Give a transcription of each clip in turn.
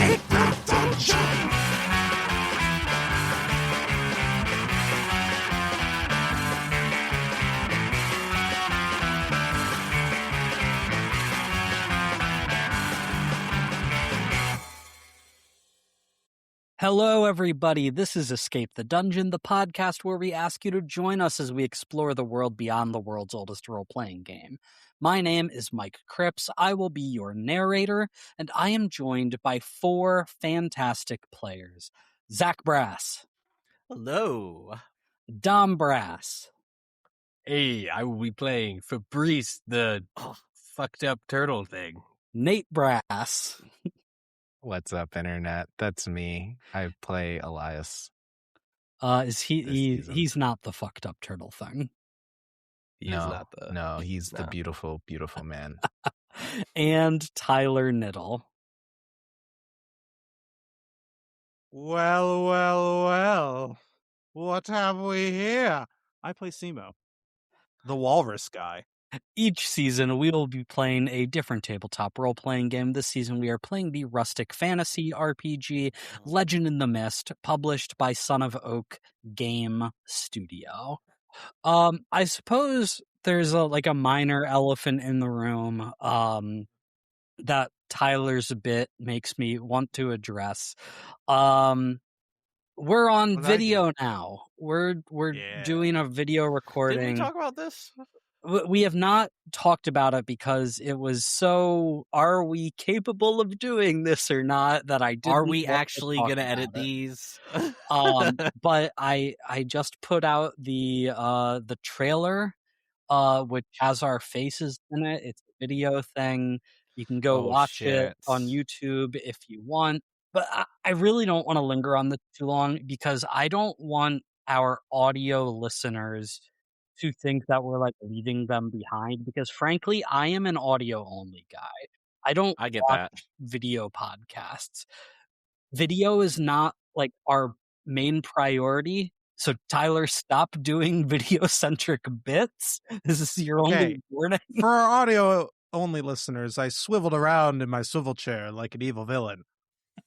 escape the dungeon! Hello, everybody. This is Escape the Dungeon, the podcast where we ask you to join us as we explore the world beyond the world's oldest role-playing game. My name is Mike Cripps. I will be your narrator, and I am joined by four fantastic players. Zach Brass. Hello. Dom Brass. Hey, I will be playing Fabrice, the fucked up turtle thing. Nate Brass. What's up, Internet? That's me. I play Elias. He's not the fucked up turtle thing. He's the beautiful, beautiful man. And Tyler Niddle. Well. What have we here? I play Simo, the walrus guy. Each season, we will be playing a different tabletop role-playing game. This season, we are playing the rustic fantasy RPG Legend in the Mist, published by Son of Oak Game Studio. I suppose there's a minor elephant in the room that Tyler's bit makes me want to address. We're on video now. We're doing a video recording. Did we talk about this? We have not talked about it because it was so, are we capable of doing this or not, that I didn't. Are we actually going to edit these? But I just put out the trailer, which has our faces in it. It's a video thing. You can go watch it on YouTube if you want. But I really don't want to linger on this too long because I don't want our audio listeners to think that we're leaving them behind, because frankly, I am an audio only guy. I get watch video podcasts. Video is not our main priority. So Tyler, stop doing video centric bits. This is your only warning. For our audio only listeners, I swiveled around in my swivel chair like an evil villain.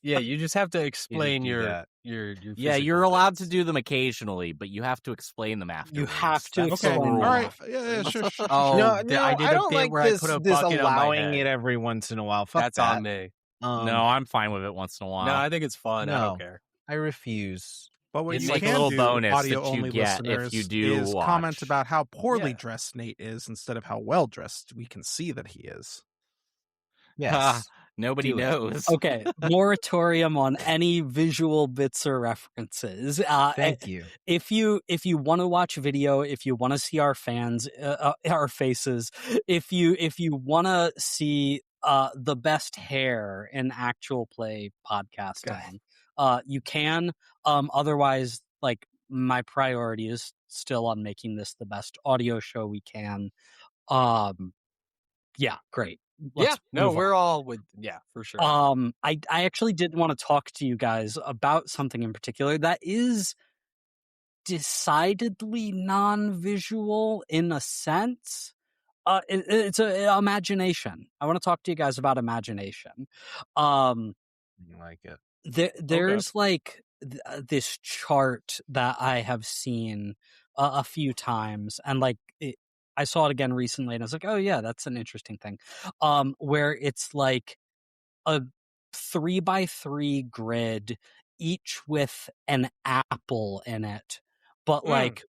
Yeah, you just have to explain your Yeah, you're allowed to do them occasionally, but you have to explain them after. You have to explain them. All right. Yeah, sure. I did don't like where this, I put a this bucket allowing on my head. it every once in a while. Fuck That's that. on me. No, I'm fine with it once in a while. No, I think it's fun. I don't care. I refuse. But what It's you like a can little do, bonus audio that you only get listeners, if you do is watch. comment about how poorly dressed Nate is instead of how well dressed we can see that he is. Yes. Nobody knows. Okay, moratorium on any visual bits or references. Thank you. If you want to watch video, if you want to see our fans, our faces, if you want to see the best hair in actual play podcasting, you can. Otherwise, my priority is still on making this the best audio show we can. Yeah, great. We're all with, for sure. I actually did want to talk to you guys about something in particular that is decidedly non-visual in a sense. It's imagination. I want to talk to you guys about imagination. You like it. There's this chart that I have seen a few times, and I saw it again recently, and I was like, oh yeah, that's an interesting thing. Where it's a 3x3 grid, each with an apple in it, but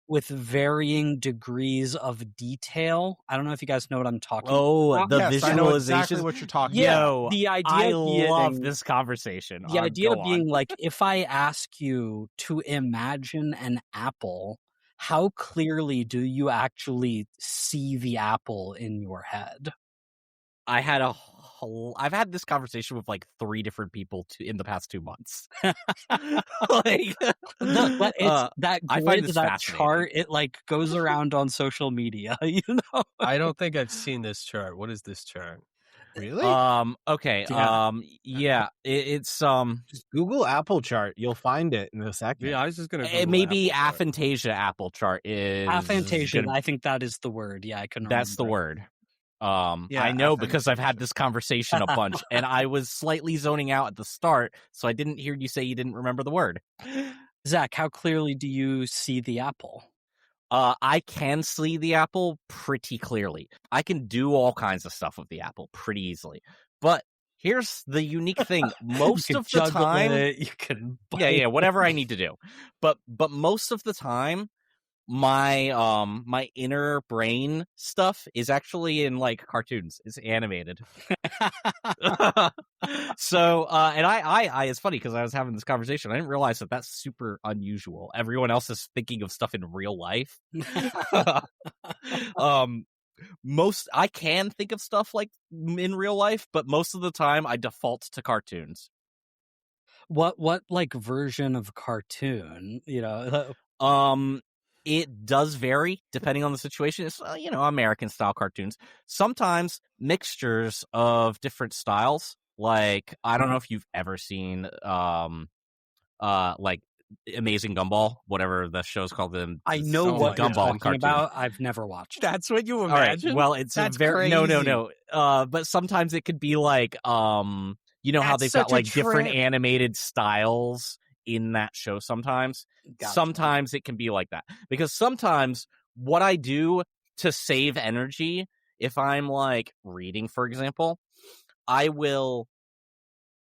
with varying degrees of detail. I don't know if you guys know what I'm talking about. The Yes, visualization. I know exactly what you're talking Yeah, about. the idea I being, love this conversation. The idea Go being on. if I ask you to imagine an apple, how clearly do you actually see the apple in your head? I've had this conversation with 3 different people in the past 2 months. But it's that I find grid, this that fascinating. chart, it goes around on social media, you know? I don't think I've seen this chart. What is this chart? Really? Okay. Yeah. It's Just Google Apple chart. You'll find it in a second. Yeah, I was just gonna. it may be aphantasia apple chart is Aphantasia, gonna- I think that is the word. Yeah, I couldn't That's the remember. word. I know because I've had this conversation a bunch, and I was slightly zoning out at the start, so I didn't hear you say you didn't remember the word. Zach, how clearly do you see the apple? I can see the apple pretty clearly. I can do all kinds of stuff with the apple pretty easily. But here's the unique thing. Most you of the time, you can bite whatever I need to do. But most of the time, my inner brain stuff is actually in like cartoons. It's animated. So and I it's funny because I was having this conversation. I didn't realize that that's super unusual. Everyone else is thinking of stuff in real life. I can think of stuff like in real life, but most of the time I default to cartoons. What like version of cartoon? It does vary depending on the situation. It's American style cartoons. Sometimes mixtures of different styles. Like I don't know if you've ever seen like Amazing Gumball, whatever the show's called. I know what you're Gumball talking cartoon. about. I've never watched. That's what you All right. imagine? Well, it's That's a very crazy. no. But sometimes it could be like how That's they've got such a like different trip. animated styles in that show sometimes. Gotcha. Sometimes it can be like that. Because sometimes what I do to save energy, if I'm like reading, for example, I will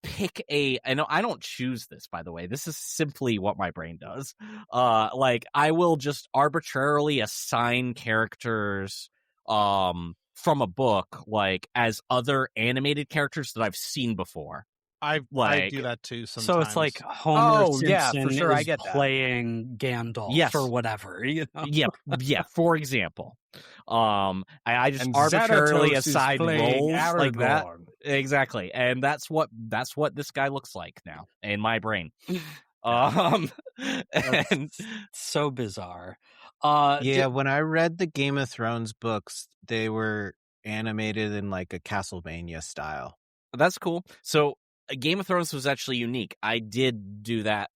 pick and I don't choose this, by the way. This is simply what my brain does. Like I will just arbitrarily assign characters from a book like as other animated characters that I've seen before. I do that too sometimes. So it's like Homer Simpson yeah, for sure, is I get that. playing Gandalf or whatever. Yeah. For example, I just And arbitrarily Xanatos is assign playing roles like that. Aragorn. Exactly, and that's what this guy looks like now in my brain. And so bizarre. When I read the Game of Thrones books, they were animated in like a Castlevania style. that's cool. So Game of Thrones was actually unique. I did do that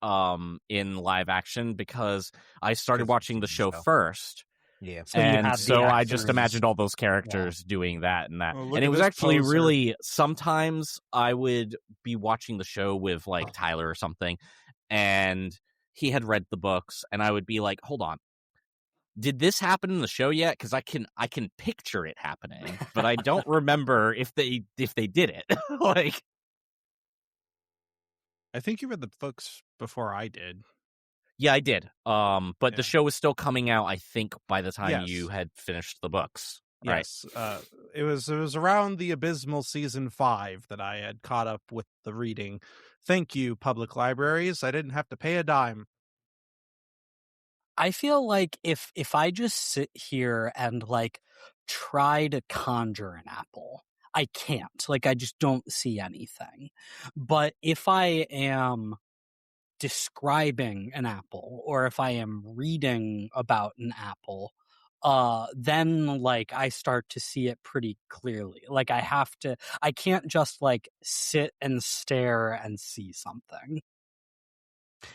in live action because I started watching the show first. Yeah. So I just imagined all those characters doing that and that. Oh, look And it at was this actually poser. really, sometimes I would be watching the show with like Tyler or something, and he had read the books, and I would be like, hold on, did this happen in the show yet? Because I can picture it happening, but I don't remember if they did it. Like, I think you read the books before I did. yeah, I did. But Yeah. the show was still coming out, I think, by the time Yes. you had finished the books. Right. Yes, it was around the abysmal season 5 that I had caught up with the reading. Thank you, public libraries. I didn't have to pay a dime. I feel like if I just sit here and like try to conjure an apple, I can't. Like I just don't see anything. But if I am describing an apple or if I am reading about an apple, then like I start to see it pretty clearly. Like I can't just like sit and stare and see something.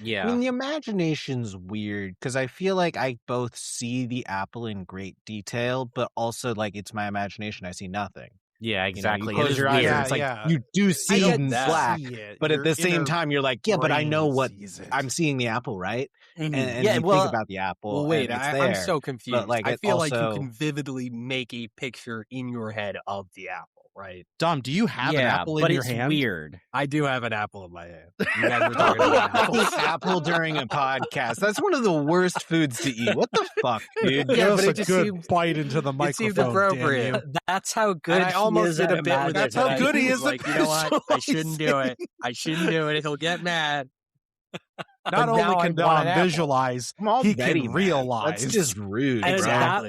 Yeah. I mean, the imagination's weird because I feel like I both see the apple in great detail, but also like it's my imagination. I see nothing. Yeah, exactly. You close your eyes and it's like you do see it in black, but at the same time you're like, yeah, but I know what I'm seeing the apple, right? Mhm. And Yeah, you well- think about the apple. Well, wait, and it's I'm there. so confused. But, like, I it feel like also- you can vividly make a picture in your head of the apple, right? Dom, do you have an apple but in your it's hand? weird. I do have an apple in my hand. You guys were talking about apples. Apple during a podcast. That's one of the worst foods to eat. What the fuck, dude? Yeah, Give but us it a just good seemed- bite into the it seemed microphone. appropriate. damn you. That's how good And I he almost is did at a bit with it. That's how but I good he was is Like, at you know what? I shouldn't do it. visualizing. I shouldn't do it. He'll get mad. Not But only now I can want Dom an apple. visualize, I'm already he can mad. realize. That's just rude. And bro.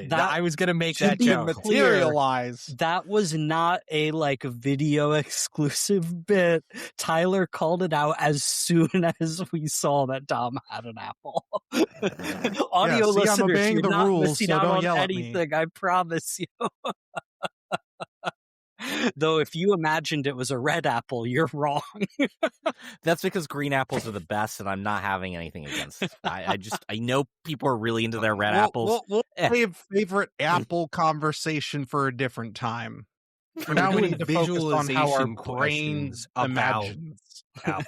that- I was gonna make to that be joke. materialized. That was not a like video exclusive bit. Tyler called it out as soon as we saw that Dom had an apple. Audio see, I'm listeners, obeying you're the not rules, missing so out don't on yell at me. anything. I promise you. Though if you imagined it was a red apple, you're wrong. That's because green apples are the best, and I'm not having anything against. I know people are really into their red apples. We'll Eh. save favorite apple conversation for a different time. For We're now, we doing need to focus on how our visualization brains questions about imagines. apples.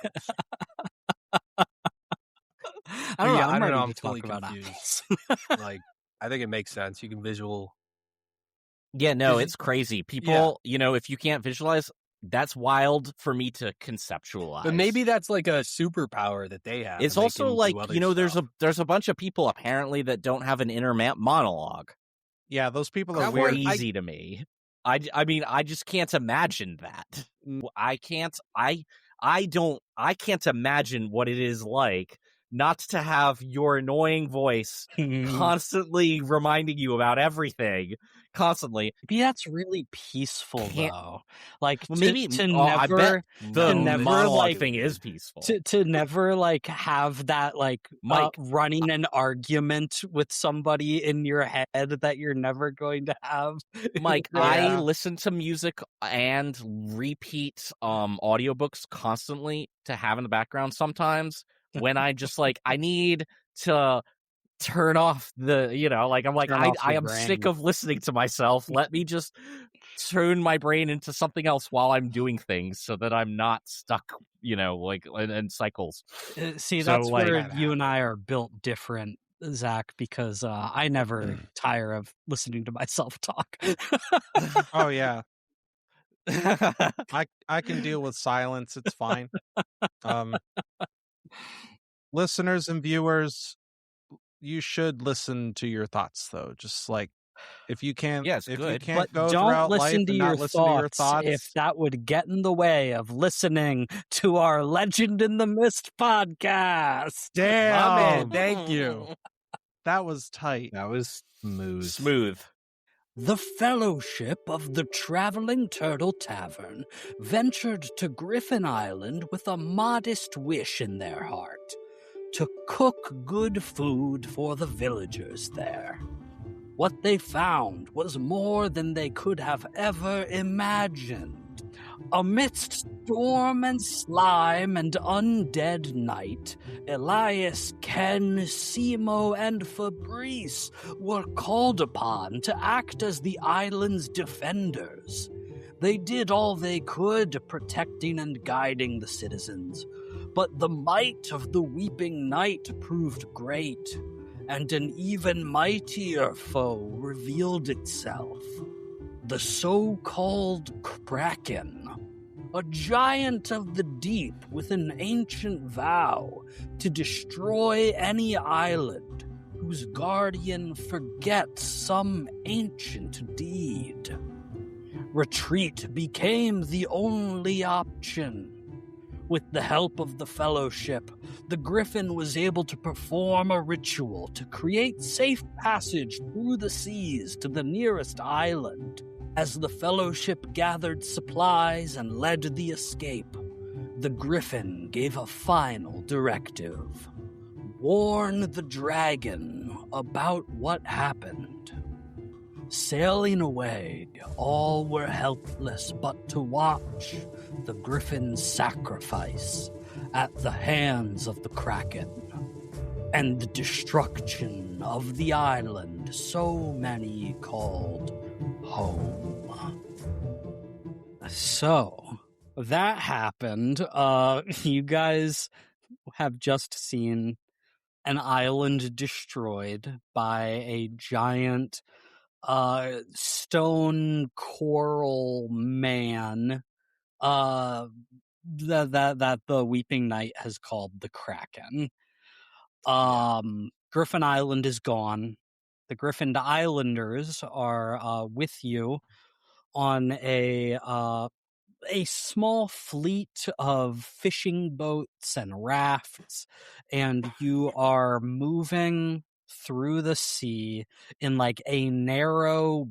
I don't know. Yeah, I'm ready I'm to talk fully about confused. apples. Like, I think it makes sense. You can visual. Yeah, no, 'Cause it's crazy. People, if you can't visualize, that's wild for me to conceptualize. But maybe that's like a superpower that they have. It's and they also can like, do other stuff. there's a bunch of people apparently that don't have an inner monologue. Yeah, those people are That's weird. crazy to me. I mean, I just can't imagine that. I can't imagine what it is like not to have your annoying voice constantly reminding you about everything. Constantly. Maybe that's really peaceful, though. Like, Well, maybe to I never, bet the never, monologue like, thing is peaceful. to never, like, have that, like, Mike. running an argument with somebody in your head that you're never going to have. Mike, Yeah. I listen to music and repeat audiobooks constantly to have in the background sometimes when I just like I need to turn off the I'm like Turn off I your am brain. sick of listening to myself. Let me just turn my brain into something else while I'm doing things so that I'm not stuck in cycles. See, So, that's like- where you and I are built different, Zach, because I never tire of listening to myself talk. Oh yeah, I can deal with silence. It's fine. Listeners and viewers, you should listen to your thoughts, though. Just like if you can't, Yeah, it's if you good. can't But go don't throughout life listen to and your not listen to your thoughts thoughts, if that would get in the way of listening to our Legend in the Mist podcast. damn, My man, thank you. that was tight. That was smooth. Smooth. The Fellowship of the Traveling Turtle Tavern ventured to Griffin Island with a modest wish in their heart to cook good food for the villagers there. What they found was more than they could have ever imagined. Amidst storm and slime and undead night, Elias, Ken, Simo, and Fabrice were called upon to act as the island's defenders. They did all they could, protecting and guiding the citizens, but the might of the Weeping Night proved great, and an even mightier foe revealed itself. The so-called Kraken, a giant of the deep with an ancient vow to destroy any island whose guardian forgets some ancient deed. Retreat became the only option. With the help of the Fellowship, the Griffin was able to perform a ritual to create safe passage through the seas to the nearest island. As the Fellowship gathered supplies and led the escape, the Griffin gave a final directive. Warn the dragon about what happened. Sailing away, all were helpless but to watch the Griffin's sacrifice at the hands of the Kraken, and the destruction of the island so many called home. So, that happened. You guys have just seen an island destroyed by a giant stone coral man that the Weeping Night has called the Kraken. Griffin Island is gone. The Griffin Islanders are with you on a small fleet of fishing boats and rafts, and you are moving through the sea in like a narrow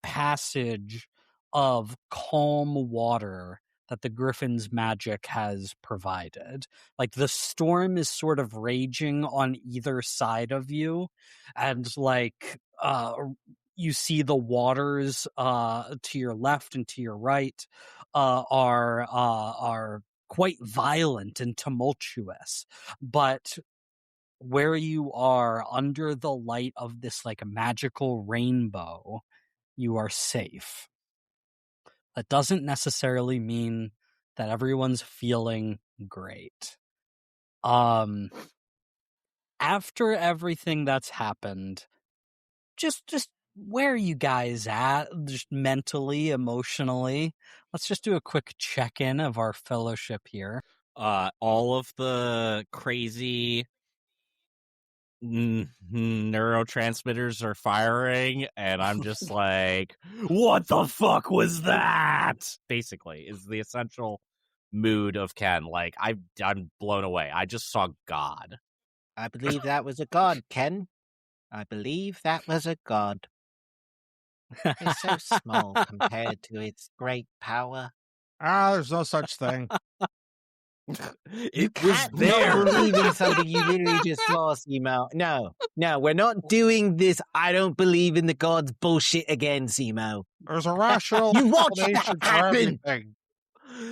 passage of calm water that the Griffin's magic has provided. Like the storm is sort of raging on either side of you, and like you see the waters to your left and to your right are quite violent and tumultuous, but where you are under the light of this like magical rainbow, you are safe. That doesn't necessarily mean that everyone's feeling great. After everything that's happened, just where are you guys at? Just mentally, emotionally. Let's just do a quick check-in of our fellowship here. All of the crazy neurotransmitters are firing, and I'm just like, what the fuck was that? Basically, is the essential mood of Ken. Like, I'm blown away. I just saw God. I believe that was a god, Ken. I believe that was a god. It's so small compared to its great power. There's no such thing. You It was can't there. not believe in something you literally just saw, Simo. No, we're not doing this. I don't believe in the gods bullshit again, Simo. There's a rational You watched that explanation for happen! everything.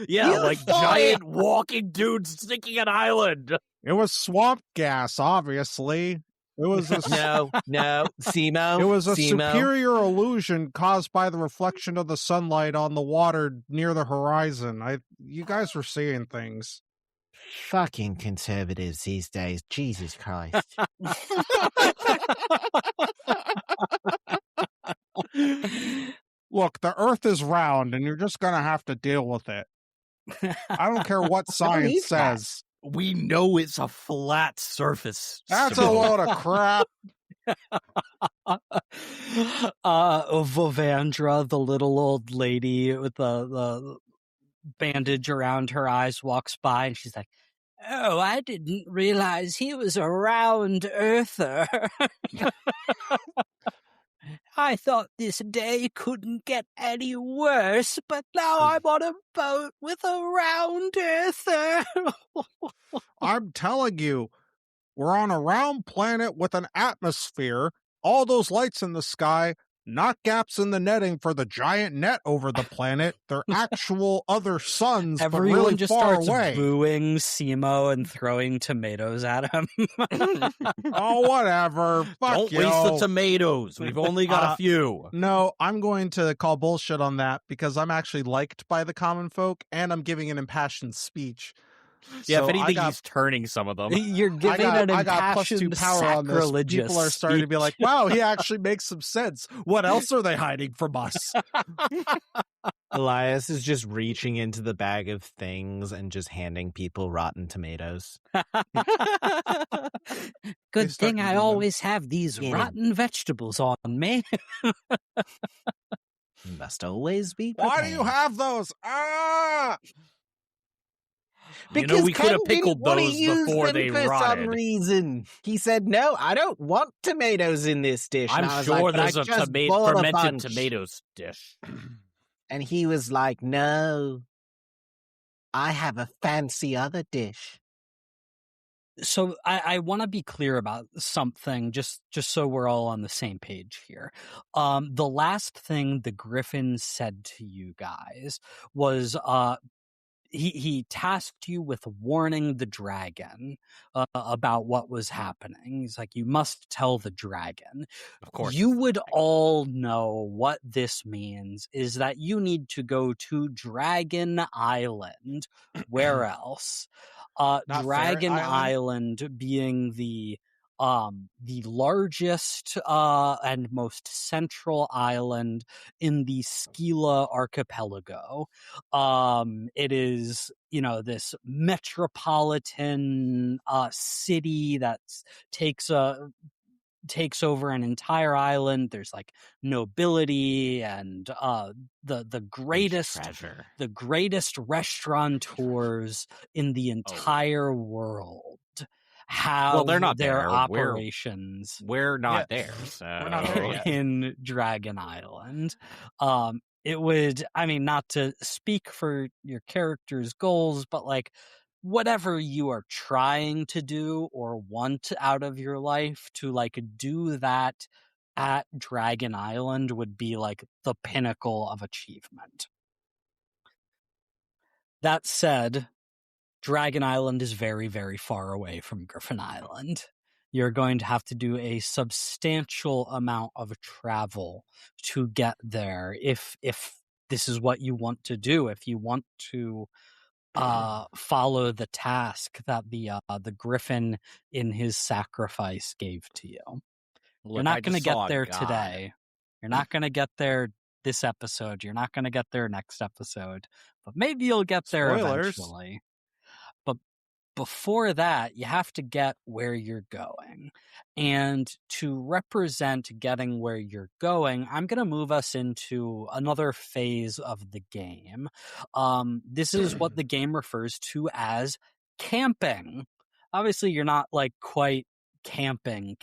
Yeah, You like saw giant walking dudes sticking an island. It was swamp gas, obviously. It was a No, Simo. It was a Simo. superior illusion caused by the reflection of the sunlight on the water near the horizon. You guys were seeing things. Fucking conservatives these days. Jesus Christ. Look, the Earth is round, and you're just gonna have to deal with it. I don't care what science believe that. says. We know it's a flat surface. That's a Simone. load of crap. Vovandra, the little old lady with the bandage around her eyes, walks by and she's like, "Oh, I didn't realize he was a round earther. I thought this day couldn't get any worse, but now I'm on a boat with a round earther." I'm telling you, we're on a round planet with an atmosphere, all those lights in the sky, not gaps in the netting for the giant net over the planet. They're actual other suns, Everyone but really just far starts away. booing Simo and throwing tomatoes at him. Oh, whatever. Fuck Don't you. waste the tomatoes. We've only got a few. No, I'm going to call bullshit on that because I'm actually liked by the common folk and I'm giving an impassioned speech. Yeah, So if anything, I got, he's turning some of them. You're giving an I got impassioned +2 power on this. sacrilegious People are starting to be like, speech. wow, he actually makes some sense. What else are they hiding from us? Elias is just reaching into the bag of things and just handing people rotten tomatoes. Good start thing I eating them. always have these Yeah. rotten vegetables on me. You must always be Why prepared. do you have those? Ah! You know, we could have Ken pickled didn't wanna those use before them they for some rotted. reason. He said, "No, I don't want tomatoes in this dish." And I I'm was sure like, "But there's I a just bought a fermented bunch." tomatoes dish. And he was like, "No, I have a fancy other dish." So I want to be clear about something, just so we're all on the same page here. The last thing the Griffin said to you guys was he tasked you with warning the dragon about what was happening. He's like, you must tell the dragon. Of course. You would all know what this means is that you need to go to Dragon Island. Where else? Not Dragon Ferret Island being the largest and most central island in the Scylla archipelago. It is, this metropolitan city that takes over an entire island. There's like nobility and the greatest treasure. the greatest restaurateurs in the entire world have they're not their there. operations We're not Yeah. there. So. We're not there yet. in Dragon Island. It would, not to speak for your character's goals, but like whatever you are trying to do or want out of your life, to like do that at Dragon Island would be like the pinnacle of achievement. That said, Dragon Island is very, very far away from Griffin Island. You're going to have to do a substantial amount of travel to get there if this is what you want to do, if you want to follow the task that the Griffin in his sacrifice gave to you. Look, You're I not going to just get saw a there god. today. You're not going to get there this episode. You're not going to get there next episode. But maybe you'll get there Spoilers. eventually. But before that, you have to get where you're going. And to represent getting where you're going, I'm going to move us into another phase of the game. This is what the game refers to as camping. Obviously, you're not like quite camping.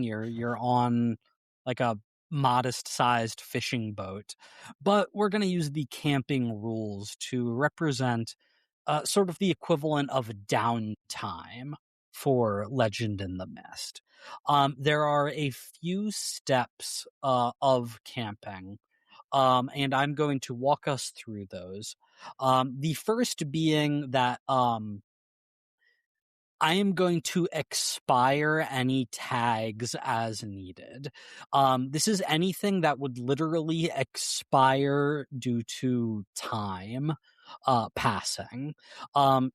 You're on like a modest-sized fishing boat. But we're going to use the camping rules to represent sort of the equivalent of downtime for Legend in the Mist. There are a few steps of camping, and I'm going to walk us through those. The first being that I am going to expire any tags as needed. This is anything that would literally expire due to time passing.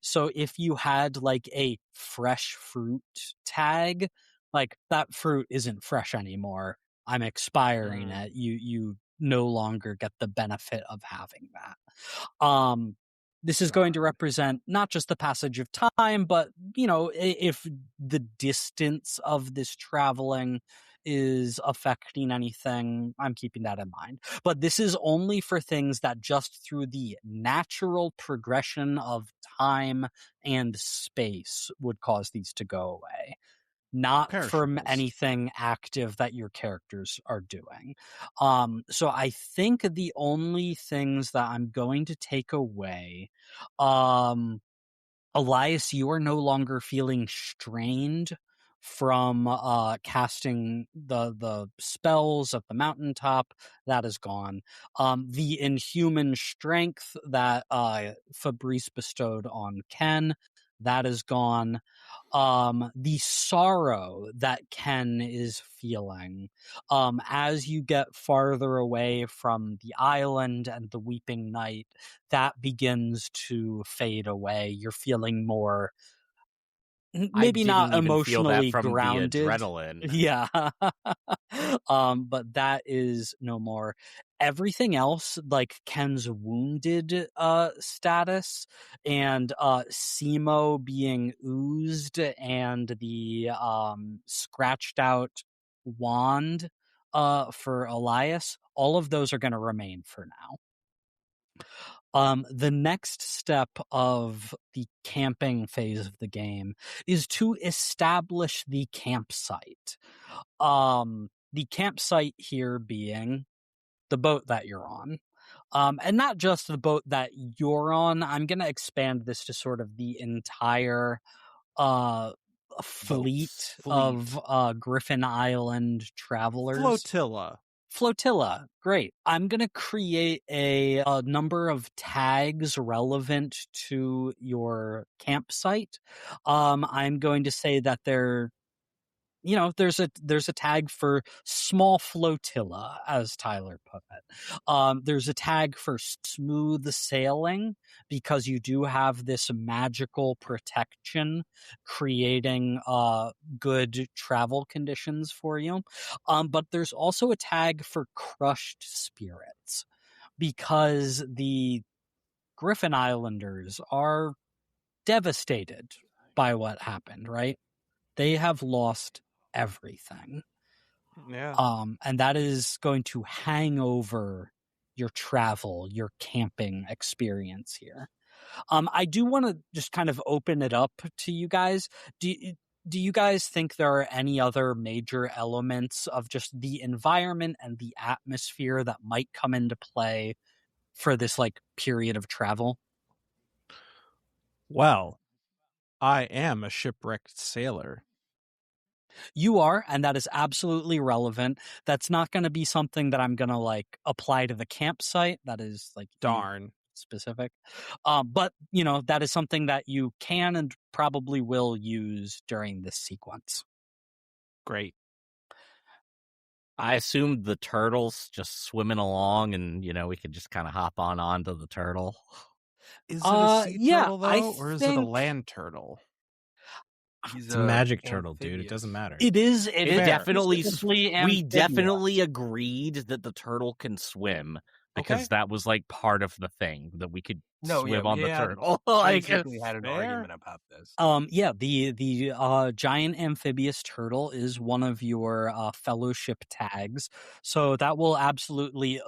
So if you had like a fresh fruit tag, like that fruit isn't fresh anymore. I'm expiring it. You no longer get the benefit of having that. This is going to represent not just the passage of time, but, you know, if the distance of this traveling is affecting anything, I'm keeping that in mind. But this is only for things that just through the natural progression of time and space would cause these to go away. Not from Perishables. anything active that your characters are doing. So I think the only things that I'm going to take away, Elias, you are no longer feeling strained from casting the spells at the mountaintop. That is gone. The inhuman strength that Fabrice bestowed on Ken, that is gone. The sorrow that Ken is feeling as you get farther away from the island and the weeping night, that begins to fade away. You're feeling more, maybe not I didn't even feel that emotionally from grounded. the adrenaline. Yeah. But that is no more. Everything else, like Ken's wounded status and Simo being oozed and the scratched out wand for Elias, all of those are going to remain for now. The next step of the camping phase of the game is to establish the campsite. The campsite here being the boat that you're on. And not just the boat that you're on. I'm going to expand this to sort of the entire fleet of Griffin Island travelers. Flotilla. Great. I'm going to create a number of tags relevant to your campsite. I'm going to say that there's a tag for small flotilla, as Tyler put it. There's a tag for smooth sailing because you do have this magical protection creating good travel conditions for you. But there's also a tag for crushed spirits because the Griffin Islanders are devastated by what happened, right? They have lost everything. Yeah. And that is going to hang over your travel, your camping experience here. I do want to just kind of open it up to you guys. Do you guys think there are any other major elements of just the environment and the atmosphere that might come into play for this like period of travel? Well, I am a shipwrecked sailor. You are, and that is absolutely relevant. That's not going to be something that I'm going to like apply to the campsite. That is like Darn. specific. But that is something that you can and probably will use during this sequence. Great. I assumed the turtle's just swimming along, and we could just kind of hop onto the turtle. Is it a sea yeah, turtle though, or is it a land turtle? He's It's a magic turtle, dude. It doesn't matter. It is. It definitely. definitely. We definitely agreed that the turtle can swim because that was like part of the thing that we could swim on the turtle. We had an argument about this. Yeah, the giant amphibious turtle is one of your fellowship tags, so that will absolutely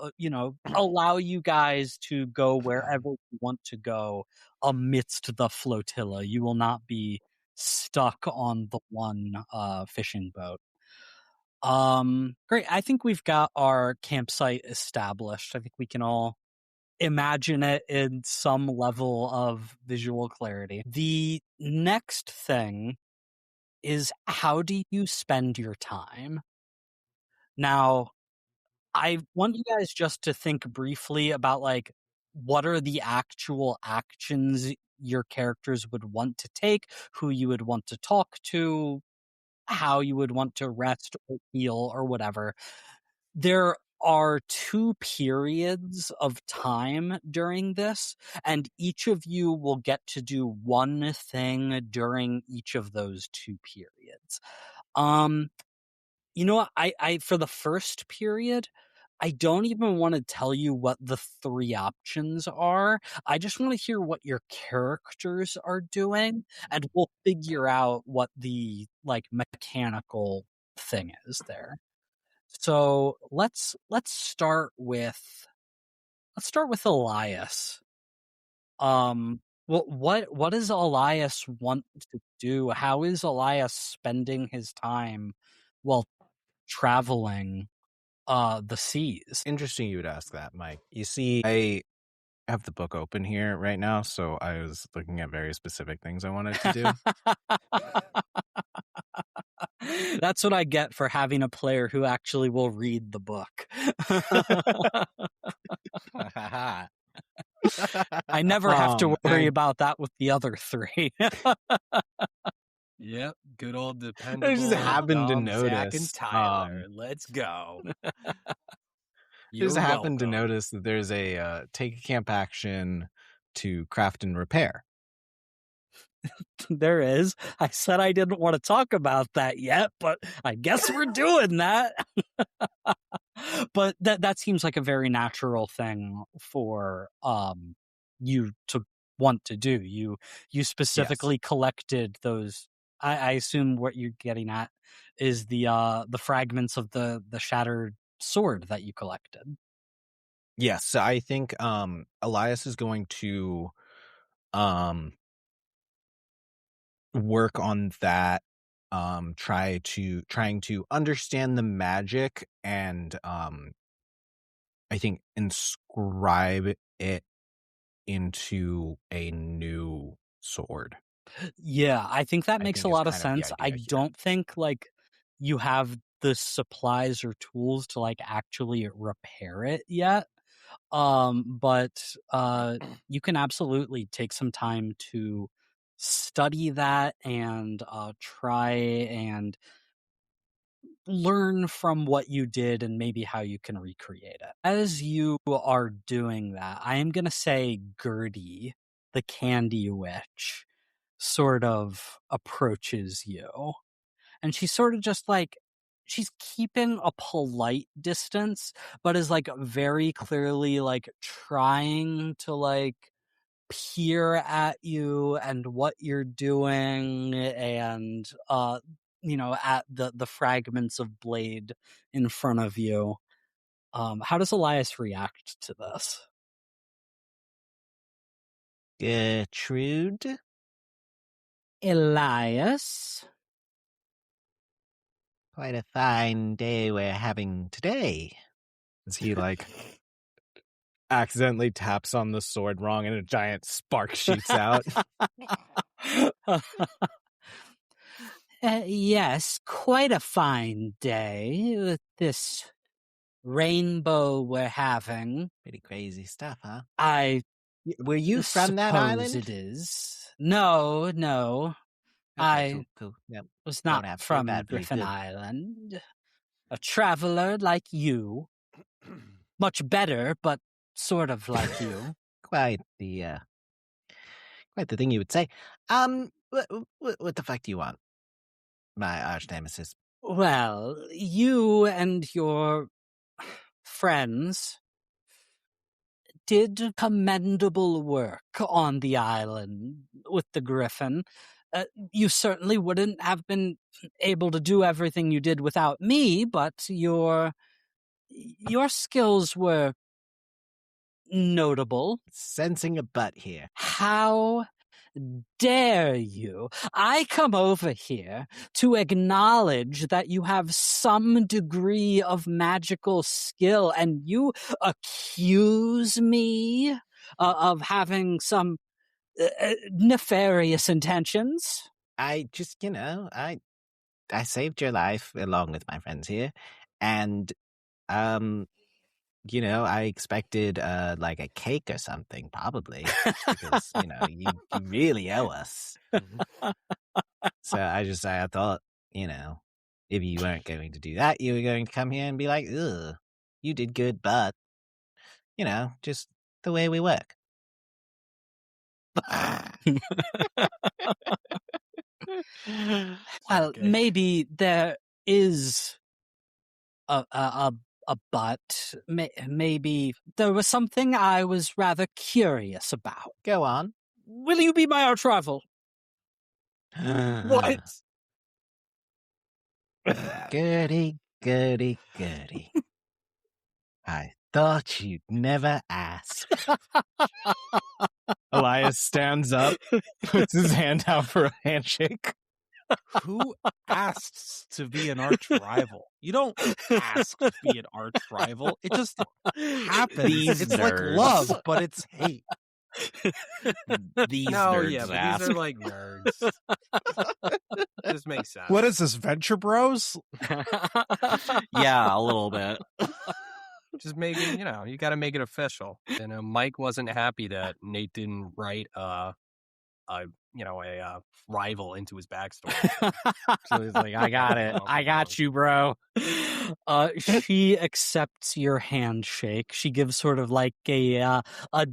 allow you guys to go wherever you want to go amidst the flotilla. You will not be stuck on the one fishing boat. Great. I think we've got our campsite established. I think we can all imagine it in some level of visual clarity. The next thing is, how do you spend your time? Now, I want you guys just to think briefly about like, what are the actual actions your characters would want to take, who you would want to talk to, how you would want to rest or heal or whatever. There are 2 periods of time during this, and each of you will get to do one thing during each of those 2 periods. You know what? I for the first period, I don't even want to tell you what the 3 options are. I just want to hear what your characters are doing, and we'll figure out what the like mechanical thing is there. So let's start with Elias. What does Elias want to do? How is Elias spending his time while traveling the seas? Interesting you would ask that, Mike. You see, I have the book open here right now, so I was looking at very specific things I wanted to do. That's what I get for having a player who actually will read the book. I never have to worry about that with the other 3. Yep, good old dependable. I just happened to Dom, notice. Zach, and Tyler. Let's go. Just happened to notice that there's a take a camp action to craft and repair. There is. I said I didn't want to talk about that yet, but I guess we're doing that. But that seems like a very natural thing for you to want to do. You specifically collected those. I assume what you're getting at is the fragments of the shattered sword that you collected. Yes, so I think Elias is going to work on that, trying to understand the magic and I think inscribe it into a new sword. Yeah, I think that makes a lot of kind of the sense. idea I here. don't think like you have the supplies or tools to like actually repair it yet. But you can absolutely take some time to study that and try and learn from what you did and maybe how you can recreate it. As you are doing that, I am going to say Gertie, the candy witch, sort of approaches you. And she's sort of just like, she's keeping a polite distance, but is like very clearly like trying to like peer at you and what you're doing and at the fragments of blade in front of you. How does Elias react to this? Gertrude? Elias? Quite a fine day we're having today. As he accidentally taps on the sword wrong and a giant spark shoots out. Yes, quite a fine day with this rainbow we're having. Pretty crazy stuff, huh? Were you from that suppose island? it is. No. Okay, I cool. Yep. was Don't not have to feel from bad for you. Griffin Good. Island. A traveler like you. Much better, but sort of like you. Quite the thing you would say. What the fuck do you want, my arch nemesis? Well, you and your friends did commendable work on the island with the Griffin. You certainly wouldn't have been able to do everything you did without me, but your skills were notable. Sensing a butt here. How dare you? I come over here to acknowledge that you have some degree of magical skill, and you accuse me of having some nefarious intentions. I just, I saved your life along with my friends here, and I expected like a cake or something, probably, because you really owe us. So I thought, if you weren't going to do that, you were going to come here and be like, ugh, you did good, but just the way we work. Well, maybe there is a but. Maybe there was something I was rather curious about. Go on. Will you be my archrival? What? Goody. I thought you'd never ask. Elias stands up, puts his hand out for a handshake. Who asks to be an arch rival? You don't ask to be an arch rival. It just happens. These It's like nerds. love, but it's hate. These No, nerds yeah, but ask. these are like nerds. This makes sense. What is this, Venture Bros? Yeah, a little bit. Just maybe, you got to make it official. Mike wasn't happy that Nate didn't write a rival into his backstory. So he's like, I got it. I got you, bro. She accepts your handshake. She gives sort of like a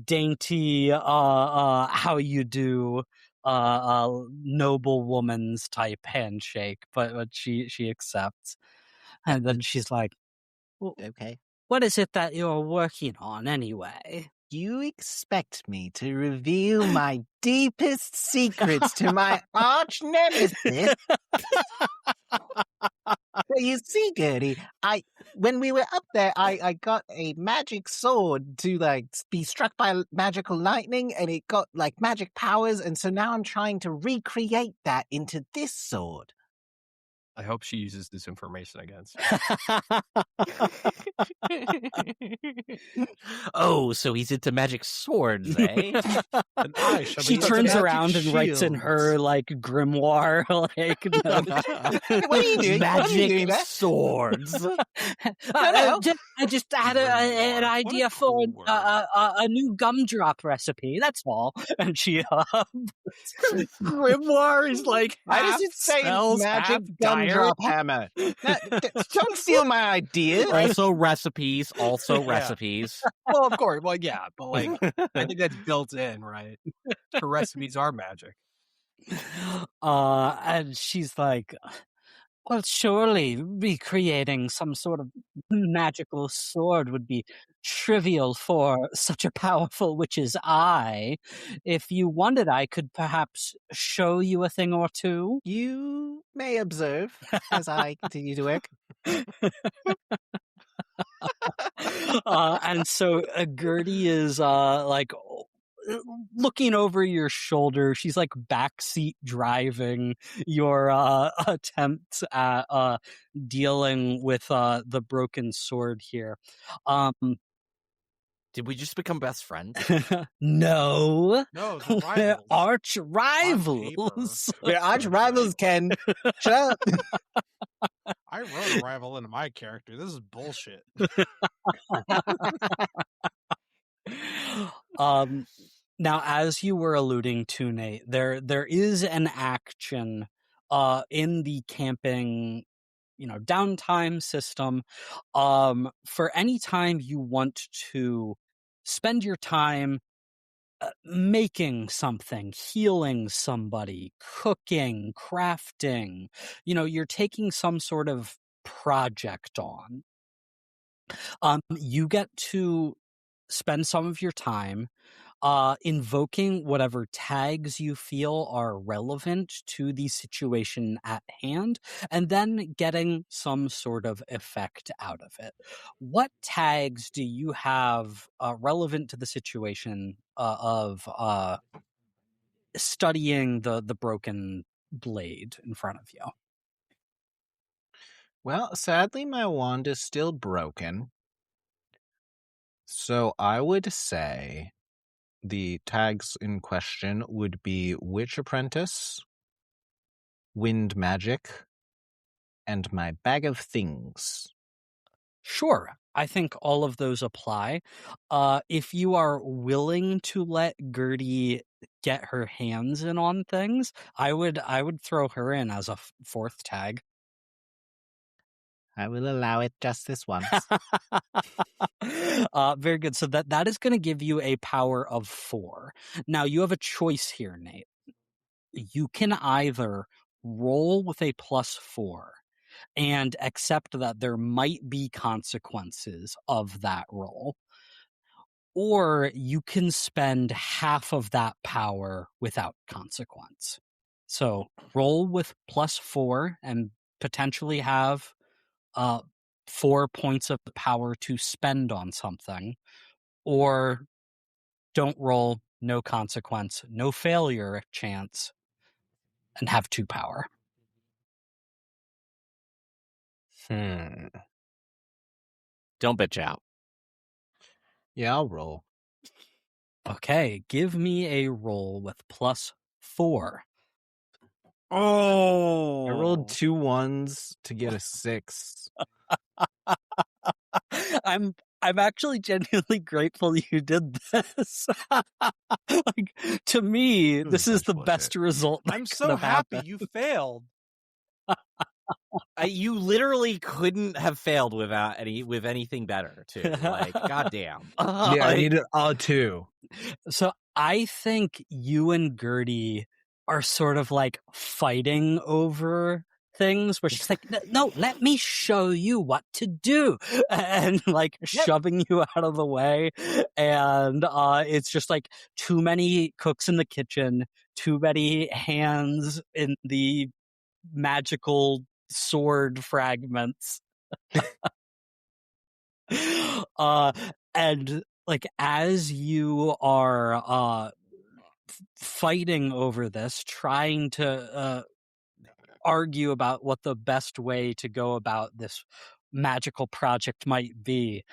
dainty, how you do, noble woman's type handshake, but she accepts. And then she's like, Okay. what is it that you're working on anyway? You expect me to reveal my deepest secrets to my arch nemesis? Well, you see, Gertie, when we were up there, I got a magic sword to be struck by magical lightning, and it got magic powers, and so now I'm trying to recreate that into this sword. I hope she uses this information against Oh, so he's into magic swords, eh? She turns around and writes in her grimoire, What are you doing? What are you doing magic there? swords. No. I just had an idea for a new gumdrop recipe. That's all. And she grimoire is like Why does it say magic gumdrop hammer? Don't steal my idea. Also recipes. well, of course. Well, yeah, but I think that's built in, right? Her recipes are magic. And she's like, well, surely recreating some sort of magical sword would be trivial for such a powerful witch's eye. If you wanted, I could perhaps show you a thing or two. You may observe as I continue to work. And so Gertie is looking over your shoulder. She's backseat driving your attempt at dealing with the broken sword here. Did we just become best friends? No. No, the We're rivals. arch On rivals. We're arch rivals, Ken. Shut up. I wrote a rival into my character. This is bullshit. Now, as you were alluding to, Nate, there is an action in the camping, downtime system. For any time you want to spend your time making something, healing somebody, cooking, crafting, you're taking some sort of project on. You get to spend some of your time invoking whatever tags you feel are relevant to the situation at hand, and then getting some sort of effect out of it. What tags do you have relevant to the situation of studying the broken blade in front of you? Well, sadly, my wand is still broken. So I would say the tags in question would be Witch Apprentice, Wind Magic, and my Bag of Things. Sure. I think all of those apply. If you are willing to let Gertie get her hands in on things, I would throw her in as a fourth tag. I will allow it just this once. Very good. So that is going to give you a power of 4. Now you have a choice here, Nate. You can either roll with a +4 and accept that there might be consequences of that roll, or you can spend half of that power without consequence. So roll with +4 and potentially have 4 points of power to spend on something, or don't roll, no consequence, no failure chance, and have 2 power. Hmm. Don't bitch out. Yeah, I'll roll. Okay, give me a roll with +4. Oh, I rolled 2 1s to get a 6. I'm actually genuinely grateful you did this. Like, to me, this is such the bullshit. best result. I'm so happy you failed. You literally couldn't have failed with anything better, too. Like, goddamn. Yeah, I needed all 2. So I think you and Gertie are sort of like fighting over things where she's like, no, let me show you what to do, and like shoving you out of the way. And it's just like too many cooks in the kitchen, too many hands in the magical sword fragments. And like as you are fighting over this, trying to argue about what the best way to go about this magical project might be,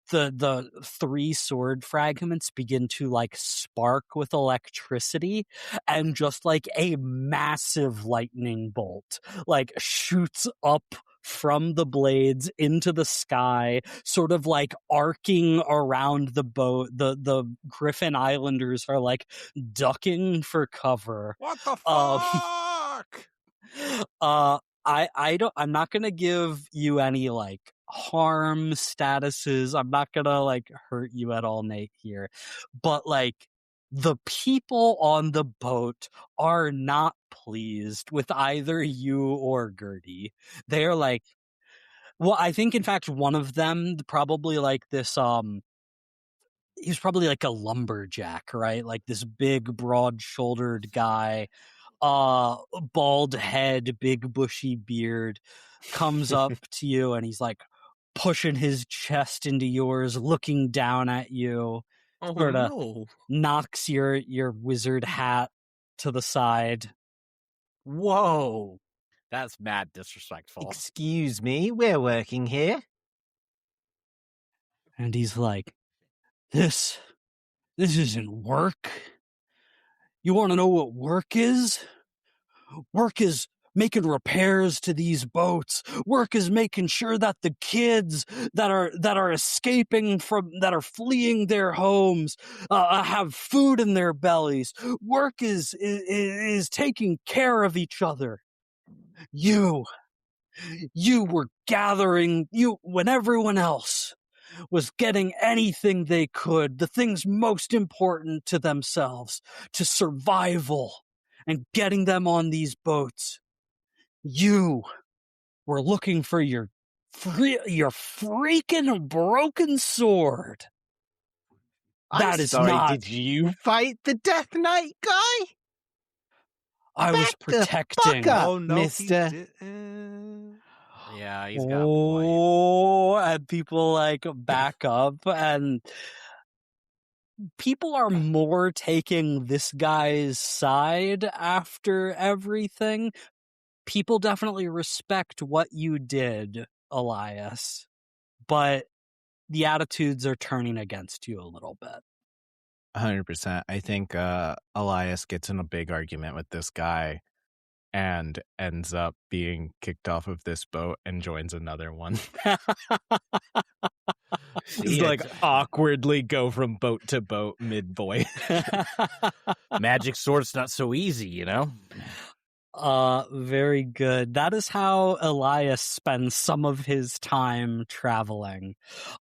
the 3 sword fragments begin to like spark with electricity, and just like a massive lightning bolt like shoots up from the blades into the sky, sort of like arcing around the boat. The Griffin Islanders are like ducking for cover. what the fuck? I'm not gonna give you any like harm statuses. I'm not gonna like hurt you at all, Nate, here. But like the people on the boat are not pleased with either you or Gertie. They're like, well, I think in fact one of them probably like this he's probably like a lumberjack, right? Like this big broad-shouldered guy, bald head, big bushy beard, comes up to you and he's like pushing his chest into yours, looking down at you, Oh sort of no! knocks your wizard hat to the side. Whoa! That's mad disrespectful. Excuse me, we're working here. And he's like, This isn't work. You want to know what work is? Work is making repairs to these boats. Work is making sure that the kids that are escaping that are fleeing their homes have food in their bellies. Work is taking care of each other. You were gathering when everyone else was getting anything they could, the things most important to themselves, to survival, and getting them on these boats. You were looking for your freaking broken sword. That is not. Did you fight the Death Knight guy? I was Back the protecting. fuck up, Oh no, mister. he didn't. Yeah, he's got a point. Oh, and people like back up, and people are more taking this guy's side after everything. People definitely respect what you did, Elias, but the attitudes are turning against you a little bit. 100%. I think Elias gets in a big argument with this guy and ends up being kicked off of this boat and joins another one. He's like awkwardly go from boat to boat mid-voice. Magic sword's not so easy, you know? Very good. That is how Elias spends some of his time traveling.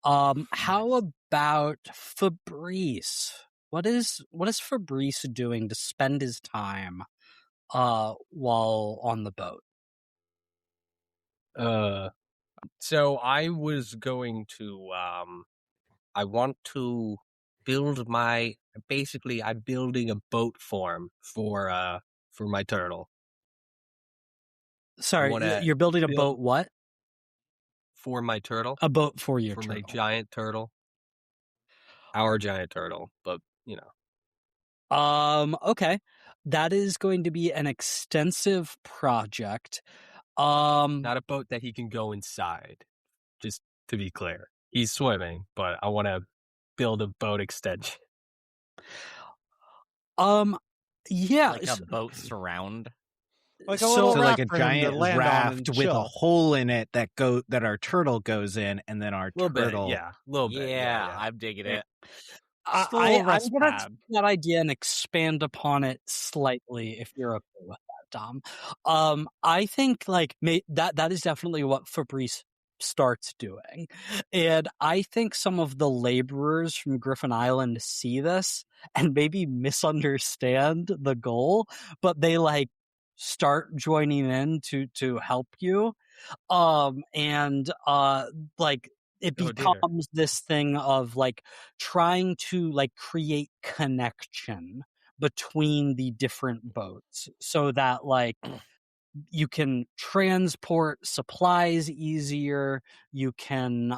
How about Fabrice? What is Fabrice doing to spend his time while on the boat? So I was going to I want to build I'm building a boat form for my turtle. Sorry, wanna you're building a build- boat what? For my turtle. A boat for your For turtle. my giant turtle. Our giant turtle, but you know. Okay. That is going to be an extensive project. Not a boat that he can go inside. Just to be clear. He's swimming, but I want to build a boat extension. Yeah. Like a boat surround. Like a So- little So like a raft for him to giant land on raft and with chill. a hole in it that our turtle goes in, and then our Little bit, turtle. yeah. A little bit. Yeah. I'm digging it. Just a little I'm rest going to pad. take that idea and expand upon it slightly, if you're okay with that, Dom. I think like that is definitely what Fabrice starts doing, and I think some of the laborers from Griffin Island see this and maybe misunderstand the goal, but they like start joining in to help you, and like it Oh, dear. becomes this thing of like trying to like create connection between the different boats so that like you can transport supplies easier, you can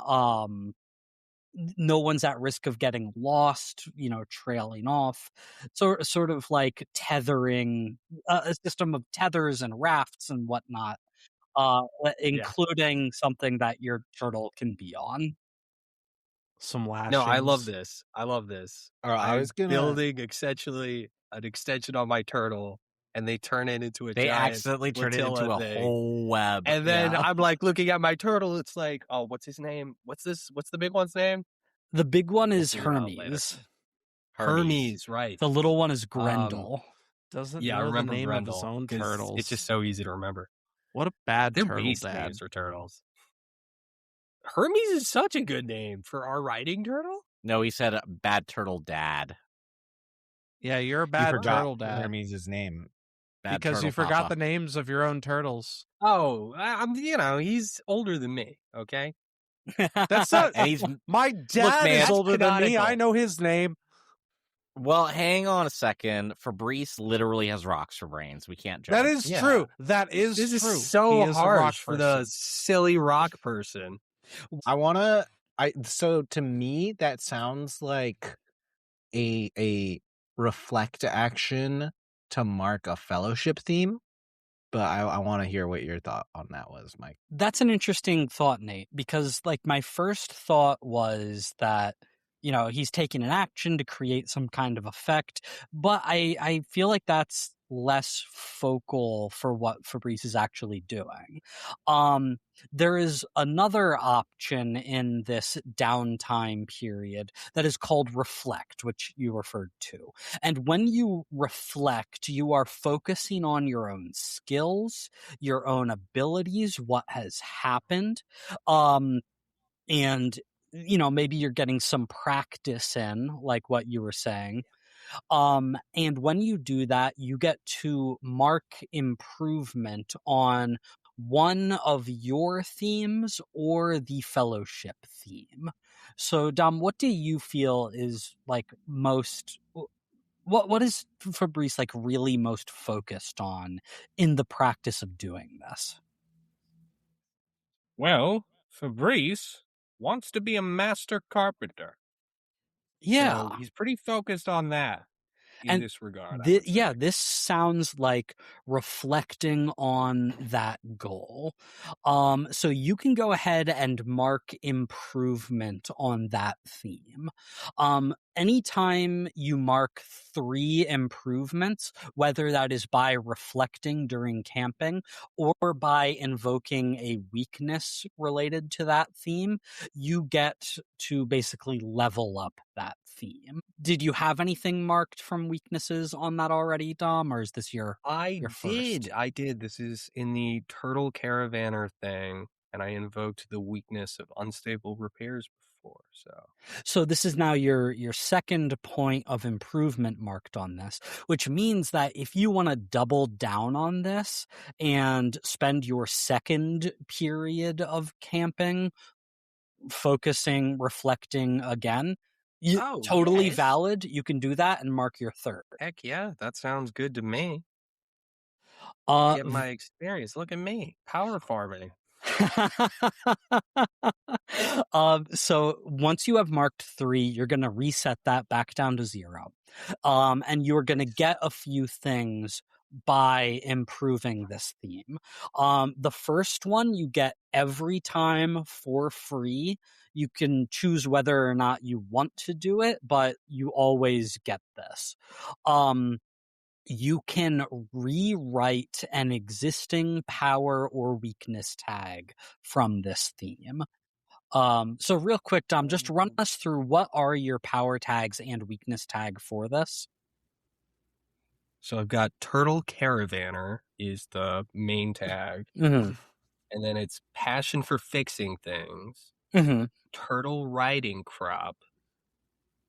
no one's at risk of getting lost, trailing off. So sort of like tethering, a system of tethers and rafts and whatnot, including something that your turtle can be on. Some lashings. No, I love this. I was gonna- building essentially an extension on my turtle, and they turn it into a They giant accidentally turn it into flotilla a thing. whole web. And then yeah. I'm like looking at my turtle. It's like, oh, what's his name? What's the big one's name? The big one is figure it out later. Hermes. Hermes, right? The little one is Grendel. Doesn't Yeah, I know the remember name Brendel, of his own 'cause turtles. It's just so easy to remember. What a bad They're turtle beast dad. names for turtles. Hermes is such a good name for our riding turtle. No, he said bad turtle dad. Yeah, you're a You bad forgot turtle dad. Hermes' name. Bad Because turtle you forgot papa. the names of your own turtles. Oh, I'm he's older than me. Okay, That's not. And he's My dad man, is that's older than me. canonical. I know his name. well. Hang on a second. Fabrice literally has rocks for brains. We can't judge. That is Yeah. true. That is this true. is so He is a rock harsh for the person. silly rock person. So to me, that sounds like a reflect action to mark a fellowship theme. But I want to hear what your thought on that was, Mike. That's an interesting thought, Nate, because like my first thought was that he's taking an action to create some kind of effect, but I feel like that's less focal for what Fabrice is actually doing. There is another option in this downtime period that is called reflect, which you referred to. And when you reflect, you are focusing on your own skills, your own abilities, what has happened. And maybe you're getting some practice in, like what you were saying. And when you do that, you get to mark improvement on one of your themes or the fellowship theme. So, Dom, what do you feel is like most? What is Fabrice like really most focused on in the practice of doing this? Well, Fabrice wants to be a master carpenter. Yeah. So he's pretty focused on that in And this regard. I would say. this sounds like reflecting on that goal. So you can go ahead and mark improvement on that theme. Anytime you mark 3 improvements, whether that is by reflecting during camping or by invoking a weakness related to that theme, you get to basically level up that theme. Did you have anything marked from weaknesses on that already, Dom, or is this your first? I did. This is in the Turtle Caravaner thing, and I invoked the weakness of unstable repairs before. So this is now your second point of improvement marked on this, which means that if you want to double down on this and spend your second period of camping focusing, reflecting again, totally yes. valid. You can do that and mark your third. Heck yeah, that sounds good to me. Get my experience. Look at me, power farming. So once you have marked 3, you're going to reset that back down to 0. And you're going to get a few things by improving this theme. The first one you get every time for free. You can choose whether or not you want to do it, but you always get this. You can rewrite an existing power or weakness tag from this theme. So real quick, Dom, just run us through what are your power tags and weakness tag for this? So I've got Turtle Caravaner is the main tag. Mm-hmm. And then it's passion for fixing things, Mm-hmm. turtle riding crop,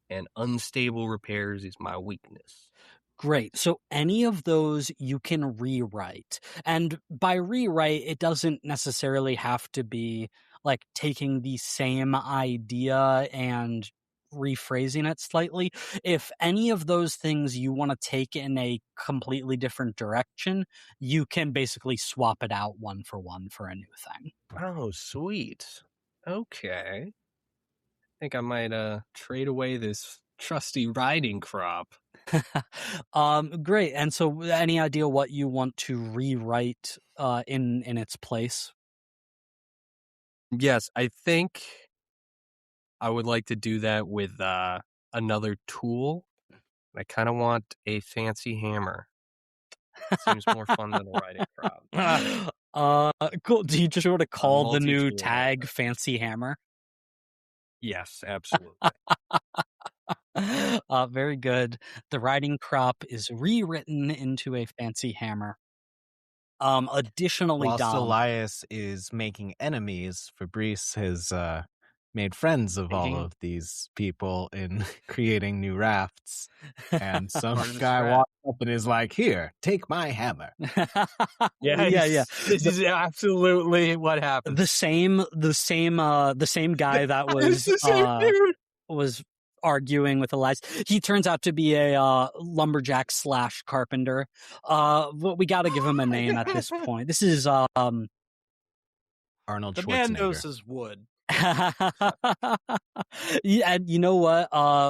and unstable repairs is my weakness. Great. So any of those you can rewrite. And by rewrite, it doesn't necessarily have to be like taking the same idea and rephrasing it slightly. If any of those things you want to take in a completely different direction, you can basically swap it out one for a new thing. Oh, sweet. Okay. I think I might trade away this trusty riding crop. Great. And so any idea what you want to rewrite in its place? Yes, I think I would like to do that with another tool. I kind of want a fancy hammer. Seems more fun than a riding crop. Cool. Do you just want to call the new multi-tool tag hammer. Fancy Hammer? Yes, absolutely. Very good. The riding crop is rewritten into a fancy hammer. Additionally, Whilst Dom, Elias is making enemies, Fabrice has made friends of all of these people in creating new rafts. And some guy walks up and is like, "Here, take my hammer." yeah. This is absolutely what happened. The same guy that was arguing with Elias. He turns out to be a lumberjack / carpenter. But we got to give him a name at this point. This is Arnold The Schwarzenegger. man doses wood. Yeah, and you know what?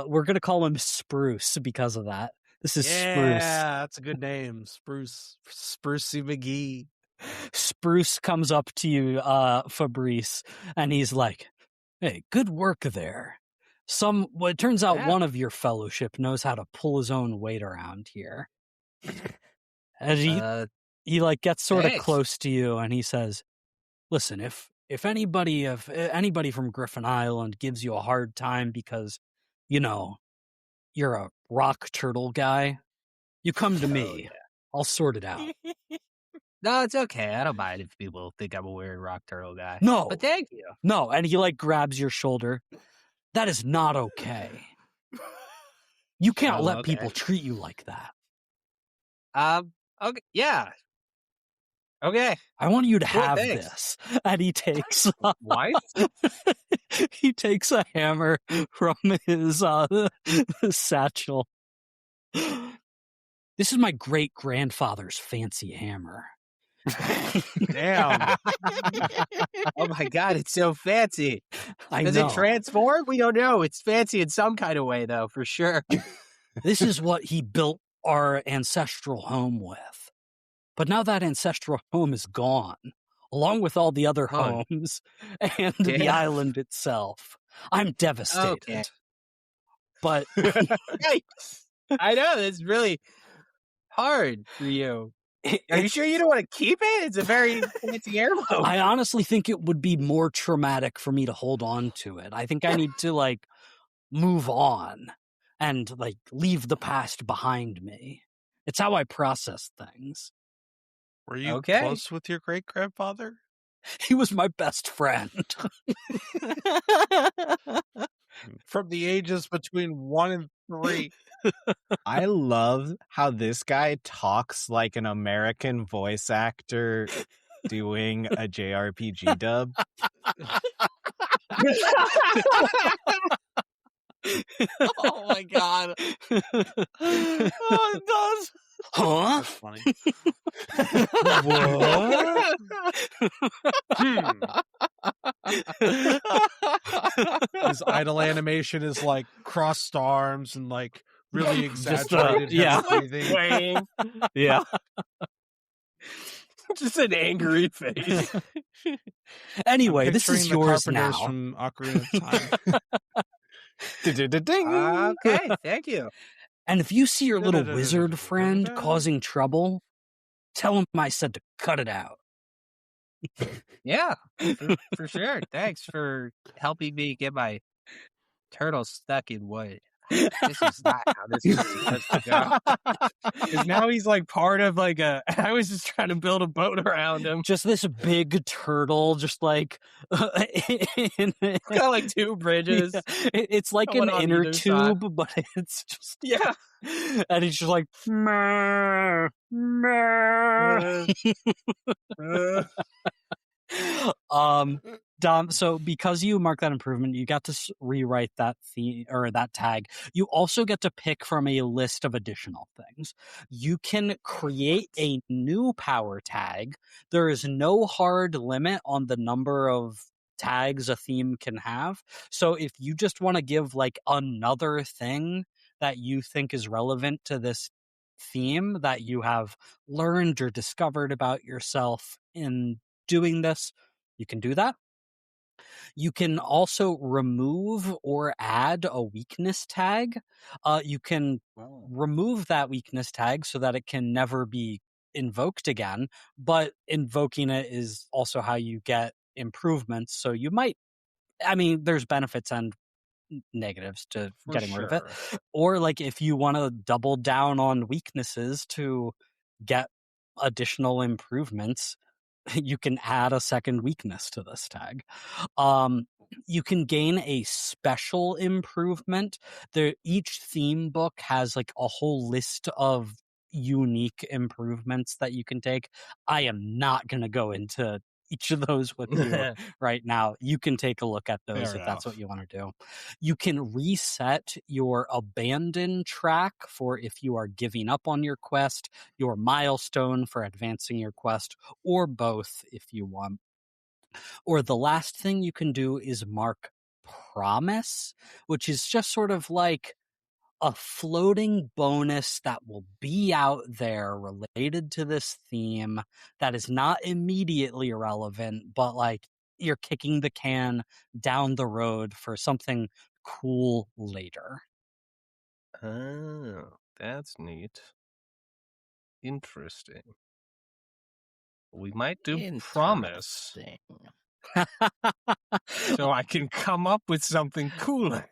We're gonna call him Spruce because of that. This is Spruce. Yeah, that's a good name. Sprucey McGee. Spruce comes up to you, Fabrice, and he's like, "Hey, good work there. Well, it turns out Yeah. one of your fellowship knows how to pull his own weight around here. And he like gets sort of Thanks. close to you and he says, listen, if anybody from Griffin Island gives you a hard time because, you're a rock turtle guy, you come to me. I'll sort it out. No, it's okay. I don't mind if people think I'm a weird rock turtle guy. No. But thank you. No, and he like grabs your shoulder. That is not okay. You can't Oh, let okay. people treat you like that. Okay. Yeah. Okay. I want you to Cool, have thanks. this. And he takes Why? he takes a hammer from his satchel. This is my great grandfather's fancy hammer. Damn. Oh my god, it's so fancy. I Does know. it transform? We don't know. It's fancy in some kind of way, though, for sure. This is what he built our ancestral home with. But now that ancestral home is gone, along with all the other Gone. homes and the Yeah. island itself. I'm devastated. Okay. But I know, it's really hard for you. Are you sure you don't want to keep it? It's a very fancy heirloom. I honestly think it would be more traumatic for me to hold on to it. I think I need to like move on and like leave the past behind me. It's how I process things. Were you Okay. close with your great grandfather? He was my best friend. From the ages between 1 and 3. I love how this guy talks like an American voice actor doing a JRPG dub. Oh my god. Oh, it does. Huh? That's funny. His idle animation is like crossed arms and like really exaggerated yeah. heavy breathing. Swaying. Yeah. Just an angry face. Anyway, I'm this is picturing the yours Carpenters now. from Ocarina of Time. Ding. Okay, thank you. And if you see your little wizard friend causing trouble, tell him I said to cut it out. Yeah, for sure. Thanks for helping me get my turtle stuck in wood. This is not how this is supposed to go. Because now he's like part of like a. I was just trying to build a boat around him. Just this big turtle, just like Got like two bridges. Yeah, it's like One an on inner either side. tube, but it's just Yeah. and it's just like meh, meh. Dom, so because you mark that improvement, you got to rewrite that theme or that tag. You also get to pick from a list of additional things. You can create a new power tag. There is no hard limit on the number of tags a theme can have. So if you just want to give like another thing that you think is relevant to this theme that you have learned or discovered about yourself in doing this, you can do that. You can also remove or add a weakness tag. You can remove that weakness tag so that it can never be invoked again, but invoking it is also how you get improvements. So you might, there's benefits and negatives to getting rid of it. Or like if you want to double down on weaknesses to get additional improvements, you can add a second weakness to this tag. You can gain a special improvement. Each theme book has like a whole list of unique improvements that you can take. I am not going to go into each of those with you right now. You can take a look at those if that's what you want to do. You can reset your abandon track for if you are giving up on your quest, your milestone for advancing your quest, or both if you want. Or the last thing you can do is mark promise, which is just sort of like a floating bonus that will be out there related to this theme that is not immediately relevant, but like you're kicking the can down the road for something cool later. Oh, that's neat. Interesting. We might do promise, so I can come up with something cooler.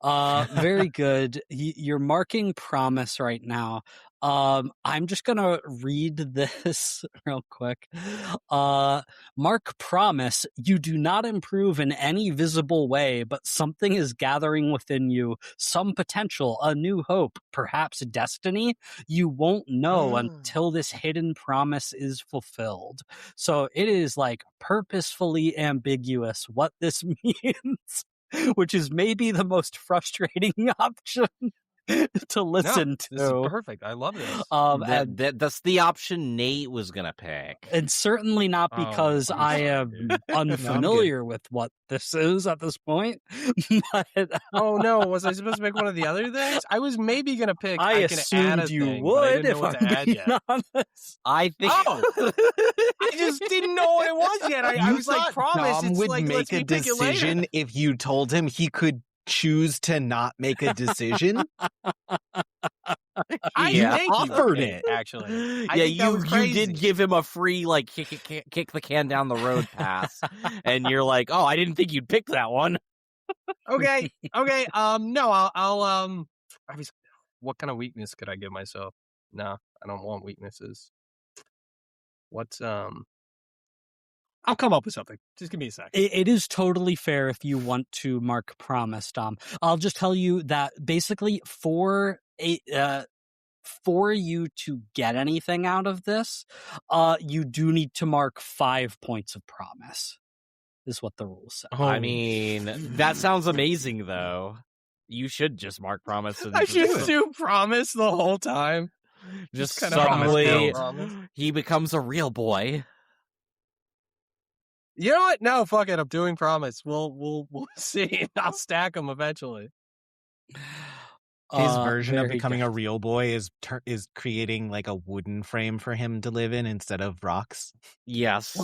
Very good. You're marking promise right now. I'm just gonna read this real quick. Mark promise, you do not improve in any visible way, but something is gathering within you, some potential, a new hope, perhaps destiny. You won't know until this hidden promise is fulfilled. So it is like purposefully ambiguous what this means. Which is maybe the most frustrating option to listen to. This is perfect. I love this. That's the option Nate was gonna pick, and certainly not because I am unfamiliar with what this is at this point. But, oh no, was I supposed to pick one of the other things? I was maybe gonna pick. I assumed you would. If I'm being honest, I think. Oh, I just didn't know what it was yet. I was like, promise. Dom it's would like, make a decision if you told him he could choose to not make a decision. I offered it. Actually. You did give him a free like kick the can down the road pass, and you're like, oh, I didn't think you'd pick that one. Okay. No, I'll what kind of weakness could I give myself? No, I don't want weaknesses. What's I'll come up with something. Just give me a second. It is totally fair if you want to mark promise, Dom. I'll just tell you that basically for you to get anything out of this, you do need to mark 5 points of promise. Is what the rules say. I mean, that sounds amazing, though. You should just mark promise. I should do promise the whole time. Just suddenly, he becomes a real boy. You know what? No, fuck it. I'm doing promise. We'll see. I'll stack them eventually. His version of becoming a real boy is creating like a wooden frame for him to live in instead of rocks. Yes.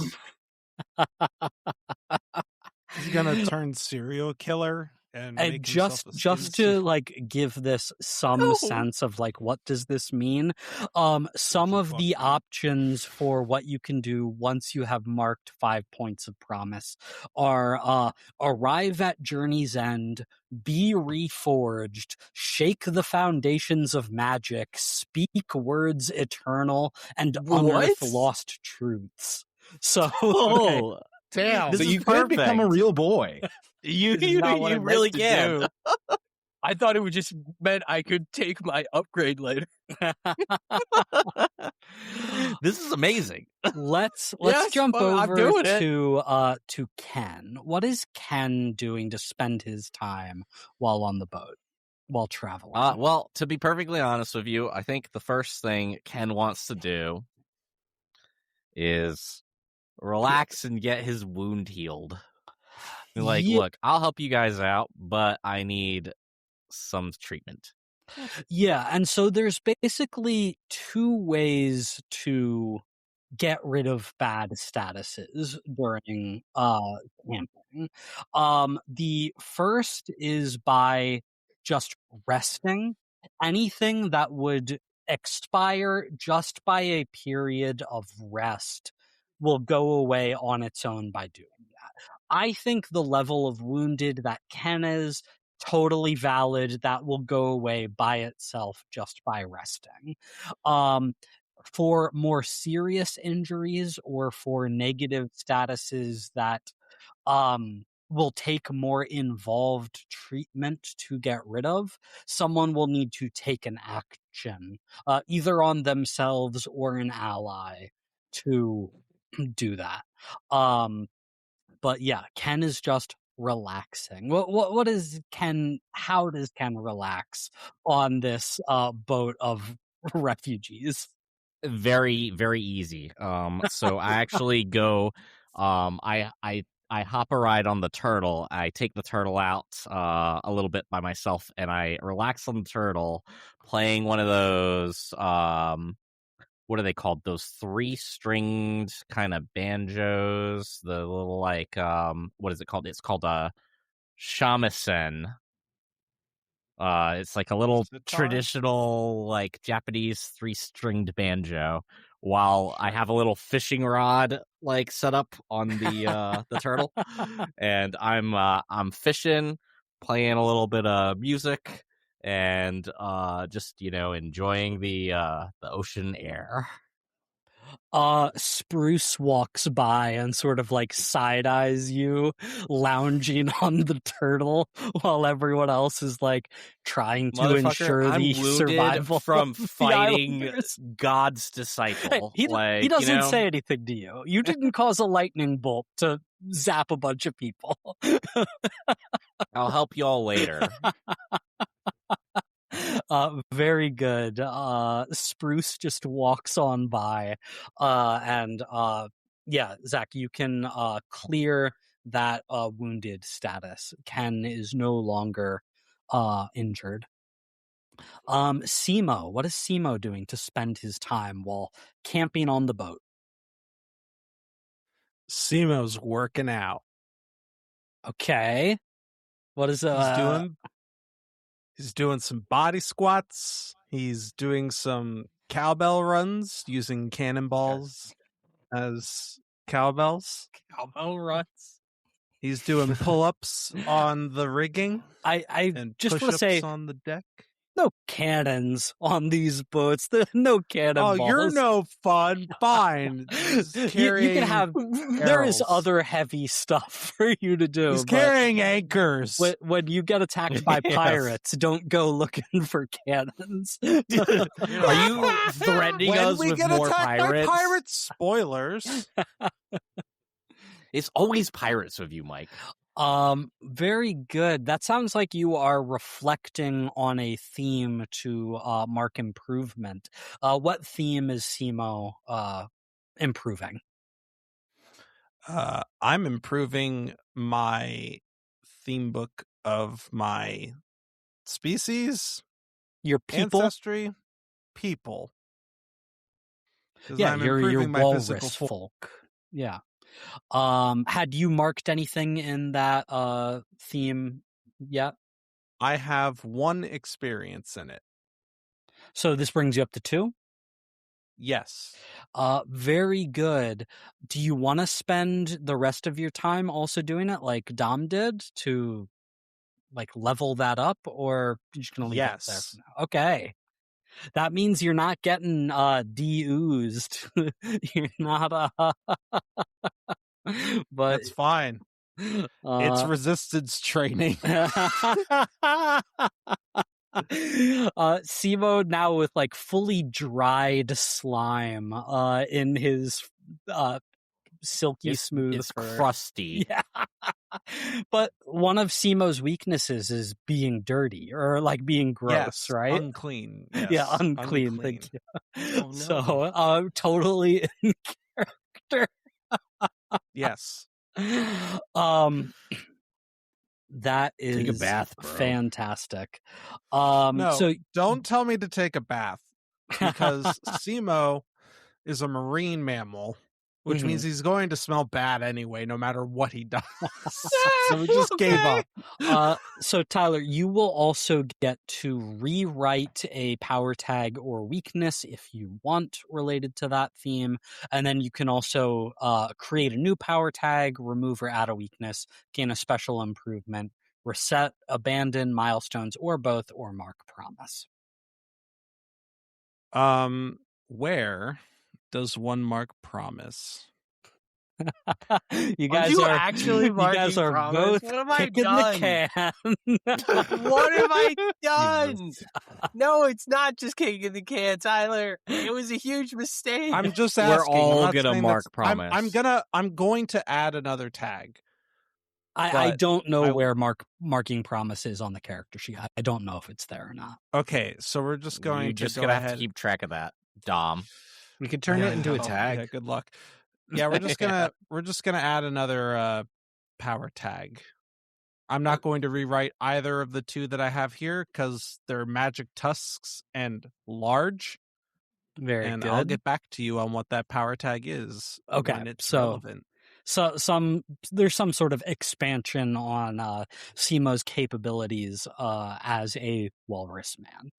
He's gonna turn serial killer and make just to like give this some sense of like what does this mean. Some of the options for what you can do once you have marked 5 points of promise are arrive at journey's end, be reforged, shake the foundations of magic, speak words eternal, and unearth lost truths. So damn. So you could become a real boy. You really can. I thought it would just meant I could take my upgrade later. This is amazing. Let's jump over to Ken. What is Ken doing to spend his time while on the boat, while traveling? Well, to be perfectly honest with you, I think the first thing Ken wants to do is relax and get his wound healed. Like, look, I'll help you guys out, but I need some treatment. Yeah, and so there's basically 2 ways to get rid of bad statuses during camping. The first is by just resting. Anything that would expire just by a period of rest will go away on its own by doing that. I think the level of wounded that Ken is totally valid. That will go away by itself just by resting. For more serious injuries or for negative statuses that will take more involved treatment to get rid of, someone will need to take an action, either on themselves or an ally, to do that. But yeah, Ken is just relaxing. What is Ken? How does Ken relax on this boat of refugees? Very, very easy. So I actually go. I hop a ride on the turtle. I take the turtle out a little bit by myself, and I relax on the turtle, playing one of those. What are they called? Those 3-stringed kind of banjos. The little like what is it called? It's called a shamisen. It's like a little Sitar? traditional, like Japanese 3-stringed banjo. While I have a little fishing rod like set up on the turtle, and I'm fishing, playing a little bit of music, and just enjoying the ocean air. Spruce walks by and sort of like side eyes you, lounging on the turtle while everyone else is like trying to ensure I'm the wounded survival from of the fighting islanders. God's Hey, disciple. he like, doesn't say anything to you. You didn't cause a lightning bolt to zap a bunch of people. I'll help y'all later. Very good. Spruce just walks on by, and yeah, Zach, you can clear that wounded status. Ken is no longer injured. Simo, what is Simo doing to spend his time while camping on the boat? Simo's working out. Okay, what is He's doing some body squats. He's doing some cowbell runs using cannonballs as cowbells. cowbell runs? He's doing pull-ups on the rigging I and just want to push-ups say, on the deck. no cannons on these boats. There are no cannonballs. Oh, you're no fun. Fine. He's You carrying can have. There is arrows. other heavy stuff for you to do. He's but carrying anchors. when you get attacked by Yes. pirates, don't go looking for cannons. Are you threatening when us we with get more attacked pirates? by pirates, spoilers. It's always pirates with you, Mike. Very good. That sounds like you are reflecting on a theme to mark improvement. What theme is Simo improving? I'm improving my theme book of my species, Your people? ancestry, people. 'Cause Yeah, I'm your improving my walrus physical form. folk. Yeah. Had you marked anything in that theme yet? I have 1 experience in it. So this brings you up to 2? Yes. Very good. Do you want to spend the rest of your time also doing it like Dom did to like level that up, or you're just gonna leave it there for Yes. now? Okay. That means you're not getting de-oozed. You're not but That's fine. It's resistance training. Simo now with like fully dried slime in his silky smooth It's fur. crusty. Yeah. But one of Simo's weaknesses is being dirty or like being gross, Yes, right? unclean. Yes, Yeah, unclean. Thank you. Oh, no. So, totally in character. Yes. That is Take a bath, bro. fantastic. No, So don't tell me to take a bath because Simo is a marine mammal, which Mhm. means he's going to smell bad anyway, no matter what he does. So we just gave up. So Tyler, you will also get to rewrite a power tag or weakness if you want related to that theme, and then you can also create a new power tag, remove or add a weakness, gain a special improvement, reset, abandon milestones, or both, or mark promise. Where does one mark promise? You guys you are actually you guys marking are promise? both What have I kicking done? the can. What have I done? No, it's not just kicking the can, Tyler. It was a huge mistake. I'm just We're asking. all I'm not gonna saying mark that's- promise. I'm going to add another tag. I But don't know I- where marking promise is on the character sheet. I don't know if it's there or not. Okay, so we're just going You're to just go gonna ahead. have to keep track of that, Dom. We could turn Yeah, it into a no. tag. Yeah, good luck. Yeah, we're just gonna add another power tag. I'm not going to rewrite either of the 2 that I have here because they're magic tusks and large. Very and good. I'll get back to you on what that power tag is Okay, when it's so relevant. there's some sort of expansion on Simo's capabilities as a walrus man.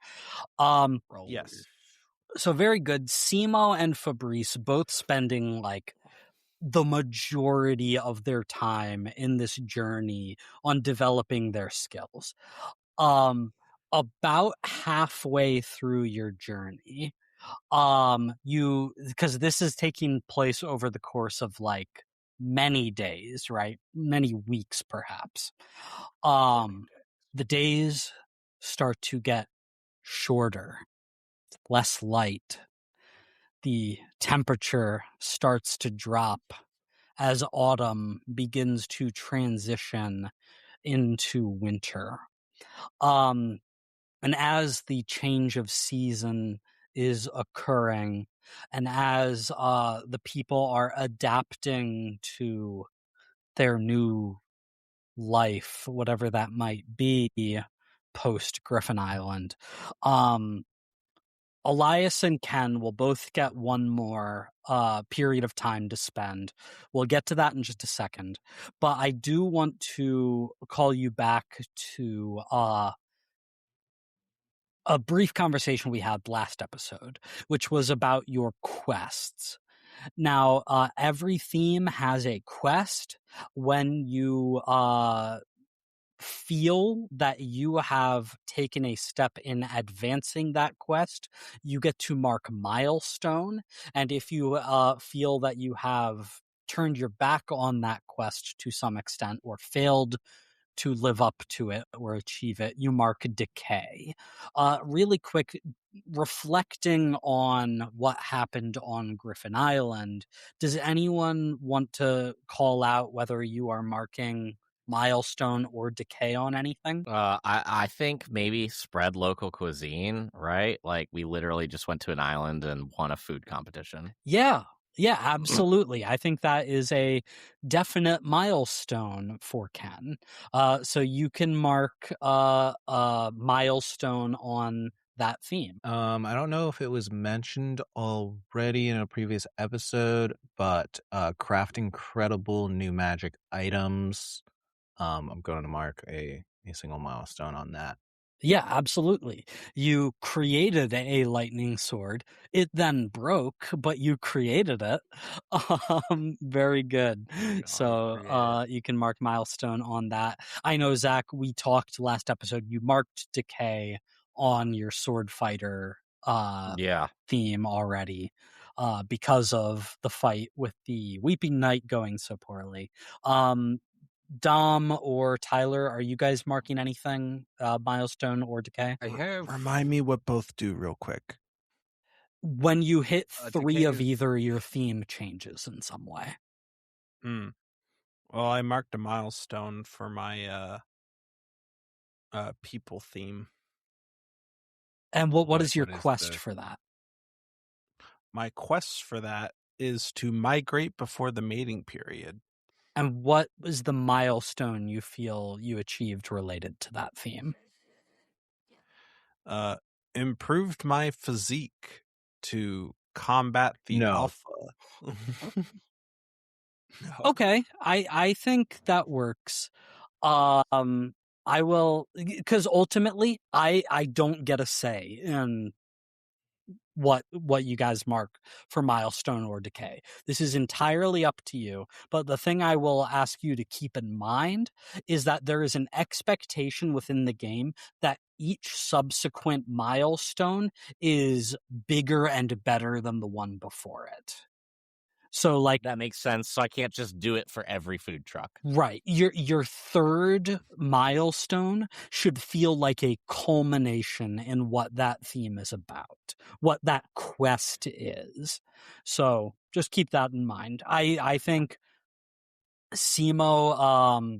Yes. So very good. Simo and Fabrice both spending like the majority of their time in this journey on developing their skills. About halfway through your journey, because this is taking place over the course of like many days, right? Many weeks, perhaps. The days start to get shorter, less light. The temperature starts to drop as autumn begins to transition into winter. And as the change of season is occurring, and as the people are adapting to their new life, whatever that might be, post Griffin Island, Elias and Ken will both get one more period of time to spend. We'll get to that in just a second. But I do want to call you back to a brief conversation we had last episode, which was about your quests. Now, every theme has a quest. When you feel that you have taken a step in advancing that quest, you get to mark milestone. And if you feel that you have turned your back on that quest to some extent or failed to live up to it or achieve it, you mark decay. Really quick, reflecting on what happened on Griffin Island, does anyone want to call out whether you are marking milestone or decay on anything? I think maybe spread local cuisine, right? Like we literally just went to an island and won a food competition. Yeah, absolutely. I think that is a definite milestone for Ken. So you can mark a milestone on that theme. I don't know if it was mentioned already in a previous episode, but craft incredible new magic items. I'm going to mark a single milestone on that. Yeah, absolutely. You created a lightning sword. It then broke, but you created it. Very good. So you can mark milestone on that. I know, Zach, we talked last episode. You marked decay on your sword fighter theme already because of the fight with the Weeping Knight going so poorly. Dom or Tyler, are you guys marking anything, milestone or decay? I have. Remind me what both do real quick. When you hit 3 decay of is- either, your theme changes in some way. Well, I marked a milestone for my people theme. And what is your what is quest the- for that? My quest for that is to migrate before the mating period. And what is the milestone you feel you achieved related to that theme? Improved my physique to combat the No. alpha. No. Okay, I think that works. I will, because ultimately I don't get a say in what you guys mark for milestone or decay. This is entirely up to you. But the thing I will ask you to keep in mind is that there is an expectation within the game that each subsequent milestone is bigger and better than the one before it. So like That makes sense. So I can't just do it for every food truck. right, your third milestone should feel like a culmination in what that theme is about, what that quest is. So just keep that in mind. I think Simo,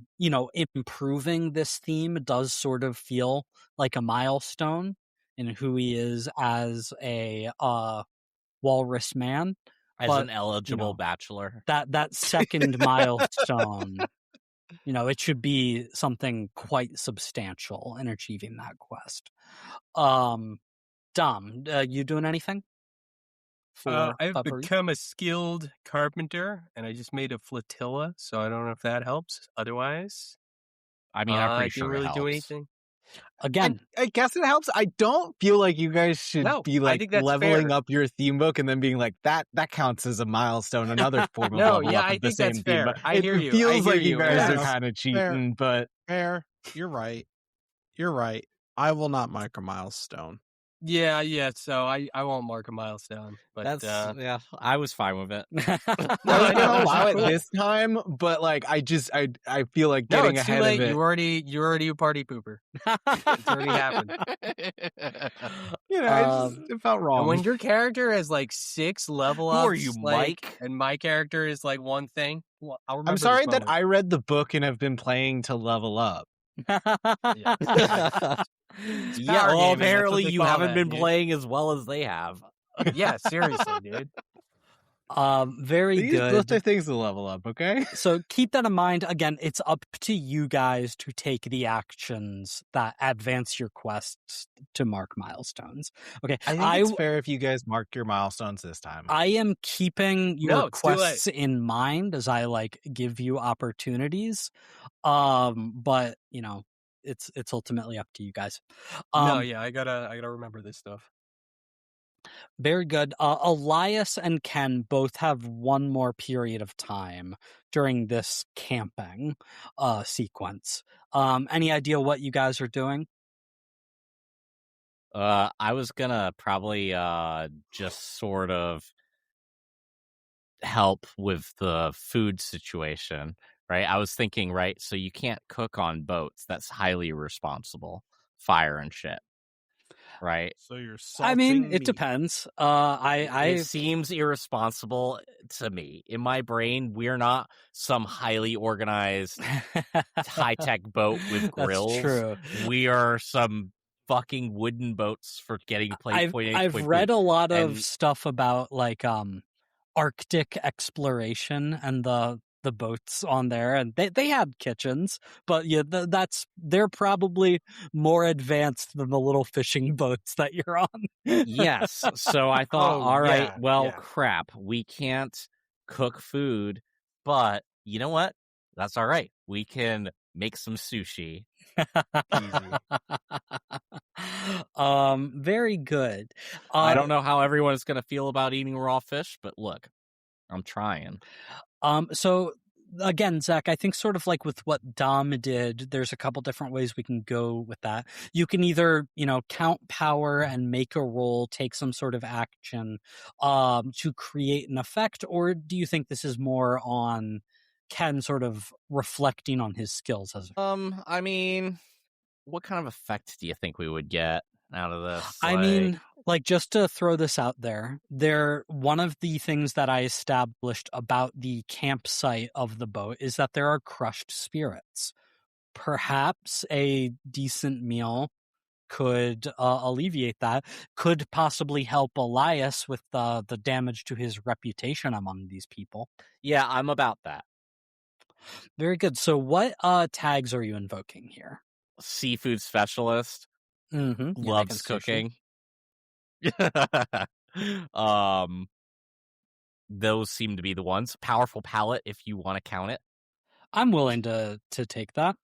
improving this theme does sort of feel like a milestone in who he is as a walrus man. As But, an eligible bachelor. That second milestone, it should be something quite substantial in achieving that quest. Dom, you doing anything? for I've peppery? become a skilled carpenter, and I just made a flotilla, so I don't know if that helps. Otherwise, I mean, I'm I pretty didn't sure really it do helps. anything. Again, I guess it helps. I don't feel like you guys should No, be I like think that's leveling fair. up your theme book and then being like that counts as a milestone, another form of No, level yeah, up I of the think that's same theme book. fair. I It hear you. feels I like hear you guys are Yes. kind of cheating, but Fair. You're right. You're right. I will not mark a milestone. Yeah. So I won't mark a milestone, but Yeah, I was fine with it. No, I I was know, gonna this is allow it cool. this time, but like I feel like No, getting it's too ahead late. of it. You're already a party pooper. It's already happened. You know, it felt And wrong. when your character has like 6 level Who ups, are you, like, Mike? and my character is like one thing, well, I'll remember I'm this sorry that moment. I read the book and have been playing to level up. Yeah, Power well, gaming, that's what apparently they you call haven't that, been dude. playing as well as they have. Yeah, seriously, dude. very These are good. things to level up, okay? So keep that in mind. Again, it's up to you guys to take the actions that advance your quests to mark milestones. Okay, I think it's fair if you guys mark your milestones this time. I am keeping your No, it's too late. quests in mind as I like give you opportunities. But you know, it's ultimately up to you guys. No, yeah, I gotta remember this stuff. Very good. Elias and Ken both have one more period of time during this camping sequence. Any idea what you guys are doing? I was gonna probably just sort of help with the food situation, right? I was thinking, right, so you can't cook on boats. That's highly irresponsible. Fire and shit. Right? So you're salting I mean, it meat. depends. It seems irresponsible to me. In my brain, we're not some highly organized high-tech boat with grills. That's true. We are some fucking wooden boats for getting point A, I've point read B. a lot of And- stuff about like Arctic exploration and the boats on there, and they had kitchens, but yeah, they're probably more advanced than the little fishing boats that you're on. Yes. So I thought, Oh, all right, yeah, well, yeah. crap. We can't cook food, but you know what? That's all right. We can make some sushi. Easy. Very good. I don't know how everyone is going to feel about eating raw fish, but look, I'm trying. So again, Zach, I think sort of like with what Dom did, there's a couple different ways we can go with that. You can either, count power and make a roll, take some sort of action to create an effect, or do you think this is more on Ken sort of reflecting on his skills as I mean, what kind of effect do you think we would get out of this? I mean, like, just to throw this out there, one of the things that I established about the campsite of the boat is that there are crushed spirits. Perhaps a decent meal could alleviate that, could possibly help Elias with the damage to his reputation among these people. Yeah, I'm about that. Very good. So what tags are you invoking here? Seafood specialist. Mm-hmm. Loves cooking. Those seem to be the ones. Powerful palate, if you want to count it. I'm willing to take that.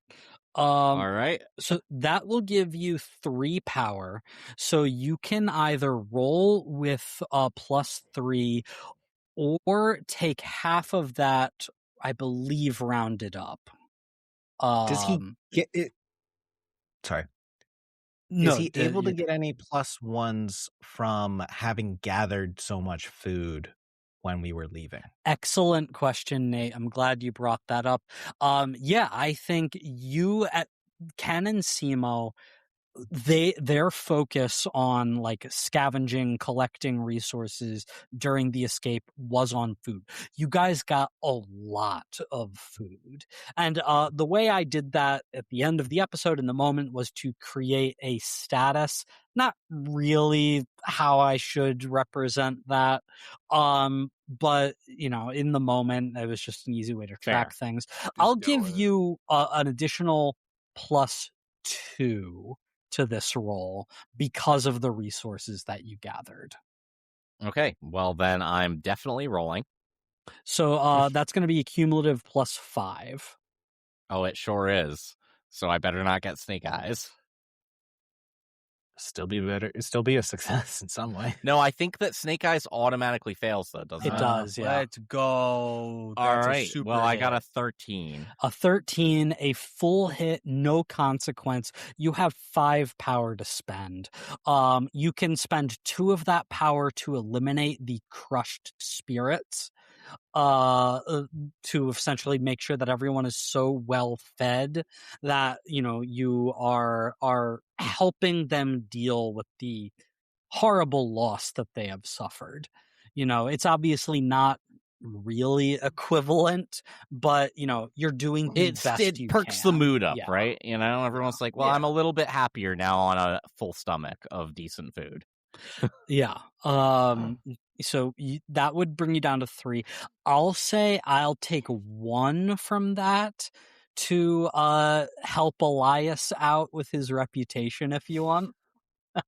All right. So that will give you 3 power. So you can either roll with +3 or take half of that, I believe, rounded up. Does he get it? Sorry. No, is he able to get any +1s from having gathered so much food when we were leaving? Excellent question, Nate. I'm glad you brought that up. Yeah, I think you at Ken and Simo, their focus on like scavenging, collecting resources during the escape was on food. You guys got a lot of food. And the way I did that at the end of the episode in the moment was to create a status. Not really how I should represent that. But in the moment, it was just an easy way to track things. I'll give you an additional +2 to this roll because of the resources that you gathered. Okay, well then I'm definitely rolling. So that's going to be a cumulative +5. Oh, it sure is. So I better not get snake eyes. Still be better. Still be a success in some way. No, I think that snake eyes automatically fails, though, doesn't it? It does, yeah. Let's go. All That's right. A super Well, I got hit. a 13. A 13, a full hit, no consequence. You have 5 power to spend. You can spend 2 of that power to eliminate the crushed spirits, to essentially make sure that everyone is so well fed that you are helping them deal with the horrible loss that they have suffered. It's obviously not really equivalent, but you're doing the best It you perks can. the mood up, Yeah. right? Everyone's like, well, Yeah. I'm a little bit happier now on a full stomach of decent food. Yeah. So that would bring you down to 3. I'll say I'll take 1 from that to help Elias out with his reputation if you want.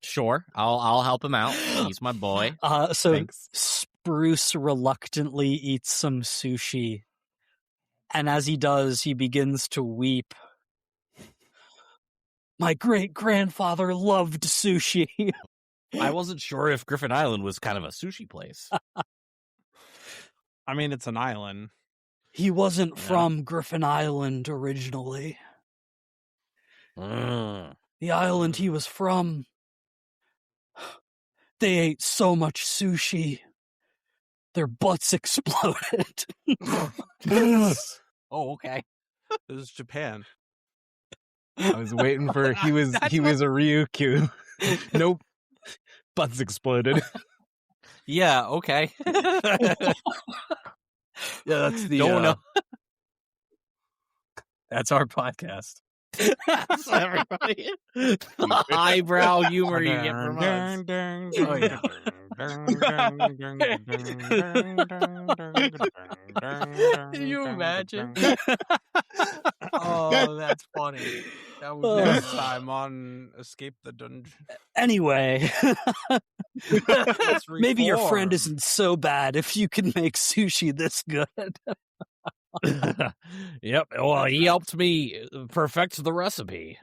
Sure, I'll help him out. He's my boy. So Thanks. Spruce reluctantly eats some sushi, and as he does, he begins to weep. My great-grandfather loved sushi. I wasn't sure if Griffin Island was kind of a sushi place. I mean, it's an island. He wasn't from Griffin Island originally. The island he was from, they ate so much sushi, their butts exploded. Oh, okay. This is Japan. I was waiting for he was a Ryukyu. Nope. Butts exploded. Yeah, okay. Yeah, that's the. Don't know. That's our podcast. That's everybody. The eyebrow humor you get from us. Oh, yeah. Can you imagine? Oh, that's funny. That was Next time on Escape the Dungeon. Anyway, Let's maybe your friend reform. isn't so bad if you can make sushi this good. Yep. Well, he helped me perfect the recipe.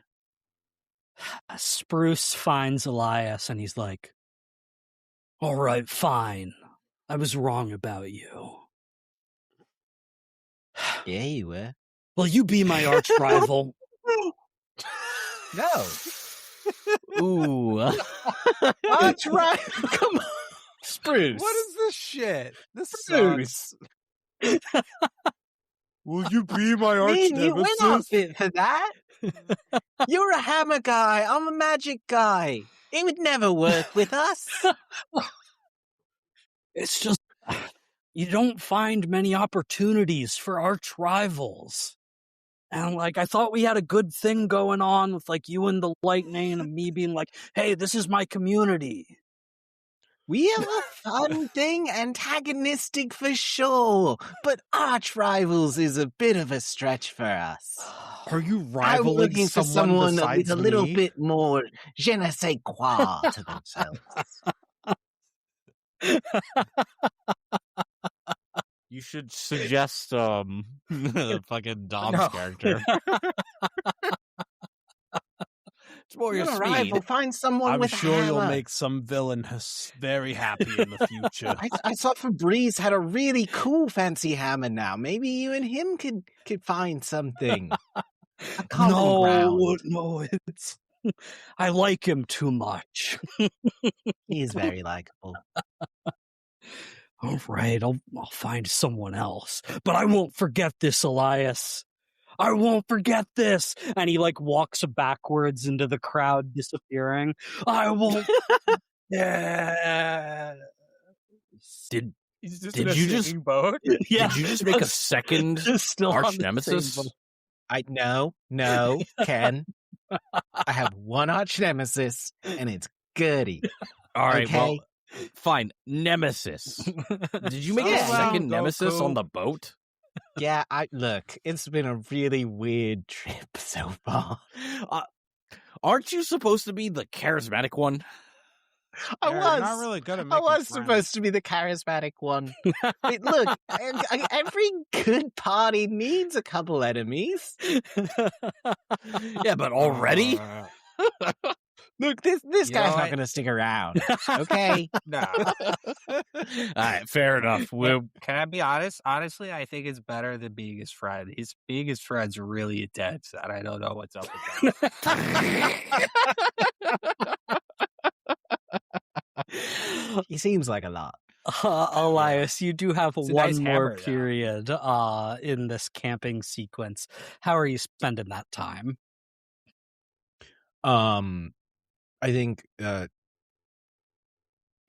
Spruce finds Elias and he's like, all right, fine. I was wrong about you. Yeah, you were. Will you be my arch rival? No. Ooh. That's right. Come on. Spruce. What is this shit? This Spruce. sucks. Will you be my arch Me and you, we're not nemesis? fit for that. You're a hammer guy. I'm a magic guy. It would never work with us. It's just, you don't find many opportunities for arch rivals. And I thought we had a good thing going on with you and the lightning and me being like, hey, this is my community. We have a fun thing, antagonistic for sure, but Archrivals is a bit of a stretch for us. Are you I'm rivaling looking for someone besides with a little me? bit more je ne sais quoi to themselves. You should suggest fucking Dom's No. character. It's more your You're a speed. rival. Find someone I'm with sure a you'll hammer. make some villain very happy in the future. I saw Febreze had a really cool fancy hammer now. Maybe you and him could find something. A common ground. No, it's, I like him too much. He is very likable. All right, I'll find someone else. But I won't forget this, Elias. I won't forget this. And he walks backwards into the crowd, disappearing. I won't. Yeah. He's just Did in a you just- singing boat. Yeah. Did you just make a second Still on arch the nemesis? same boat. No, Ken. I have one arch nemesis, and it's Gertie. All right, Okay. well, fine. Nemesis. Did you make Yeah. a second Goku. nemesis on the boat? Yeah, look, it's been a really weird trip so far. Aren't you supposed to be the charismatic one? I Yeah, was you're not really good at I making was friends. supposed to be the charismatic one. Wait, look, every good party needs a couple enemies. Yeah, but already? Look, this You guy's know not what? going to stick around. Okay. Nah. All right, fair enough. Can I be honest? Honestly, I think it's better than being his friend. Being his friend's really intense, and I don't know what's up with that. He seems like a lot. Elias, you do have It's a one nice more hammer, though. period in this camping sequence. How are you spending that time? I think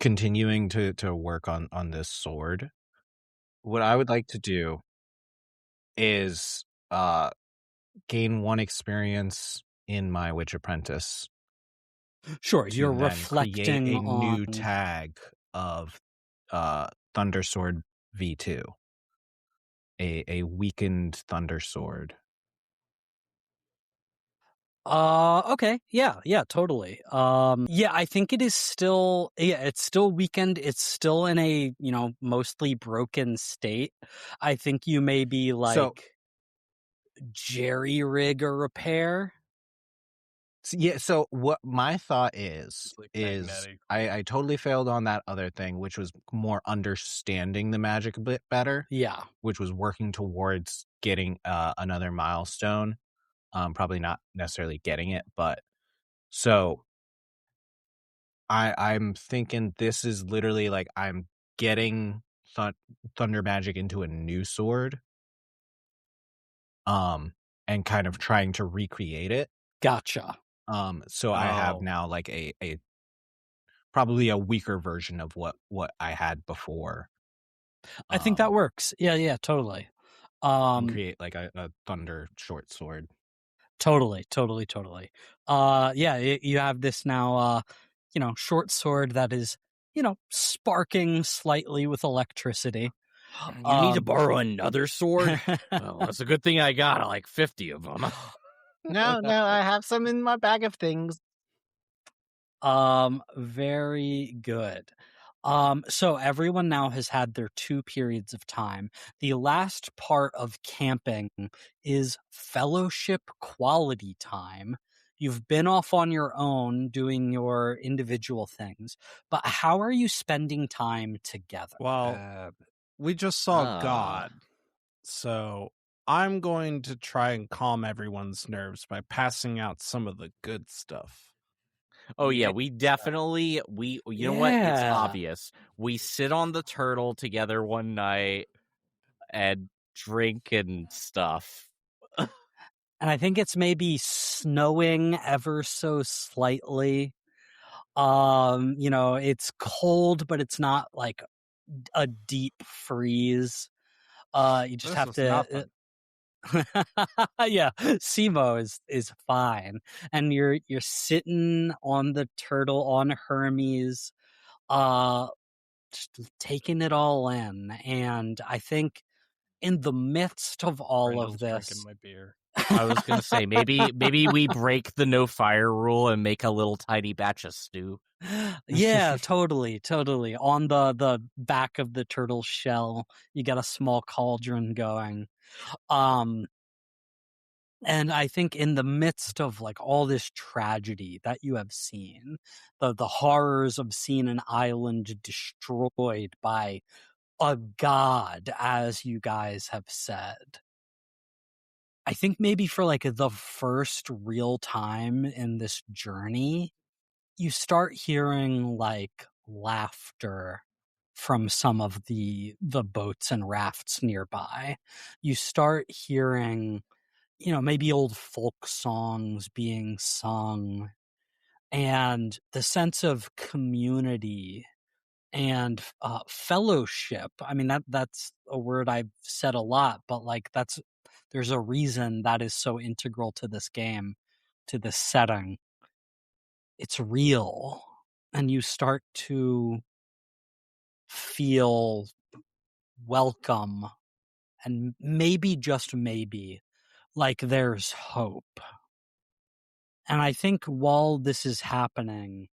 continuing to work on this sword. What I would like to do is gain 1 experience in my Witch Apprentice. Sure, to you're then reflecting create a on new tag of Thunder Sword V2. A weakened Thunder Sword. Okay. Yeah, totally. Yeah, I think it is still, it's still weakened. It's still in a, mostly broken state. I think you may be So- jerry rig or repair. So what my thought is like is magnetic. I totally failed on that other thing, which was more understanding the magic a bit better, Yeah. which was working towards getting another milestone. Probably not necessarily getting it, but so I'm thinking this is literally like I'm getting thunder magic into a new sword, and kind of trying to recreate it. Gotcha. So I have Oh. now like a probably a weaker version of what I had before. I think that works. Yeah, totally. And create like a thunder short sword. Totally. Yeah, you have this now, short sword that is, sparking slightly with electricity. You need to borrow another sword? Well, it's a good thing I got like 50 of them. No, I have some in my bag of things. Very good. So everyone now has had their 2 periods of time. The last part of camping is fellowship quality time. You've been off on your own doing your individual things, but how are you spending time together? Well, we just saw God, so I'm going to try and calm everyone's nerves by passing out some of the good stuff. Oh yeah, we definitely you know what? It's Yeah. obvious. We sit on the turtle together one night and drink and stuff. And I think it's maybe snowing ever so slightly. It's cold, but it's not like a deep freeze. You just This have was to. nothing. Yeah, Simo is fine, and you're sitting on the turtle on Hermes, just taking it all in. And I think in the midst of all Randall's of drinking this, my beer. I was gonna say maybe we break the no fire rule and make a little tiny batch of stew. yeah, totally. On the back of the turtle shell, you got a small cauldron going. And I think in the midst of like all this tragedy that you have seen, the horrors of seeing an island destroyed by a god, as you guys have said, I think maybe for like the first real time in this journey, you start hearing like laughter from some of the boats and rafts nearby. You start hearing, maybe old folk songs being sung, and the sense of community and fellowship. I mean, that's a word I've said a lot, but like there's a reason that is so integral to this game, to this setting. It's real, and you start to feel welcome, and maybe, just maybe, like there's hope. And I think while this is happening,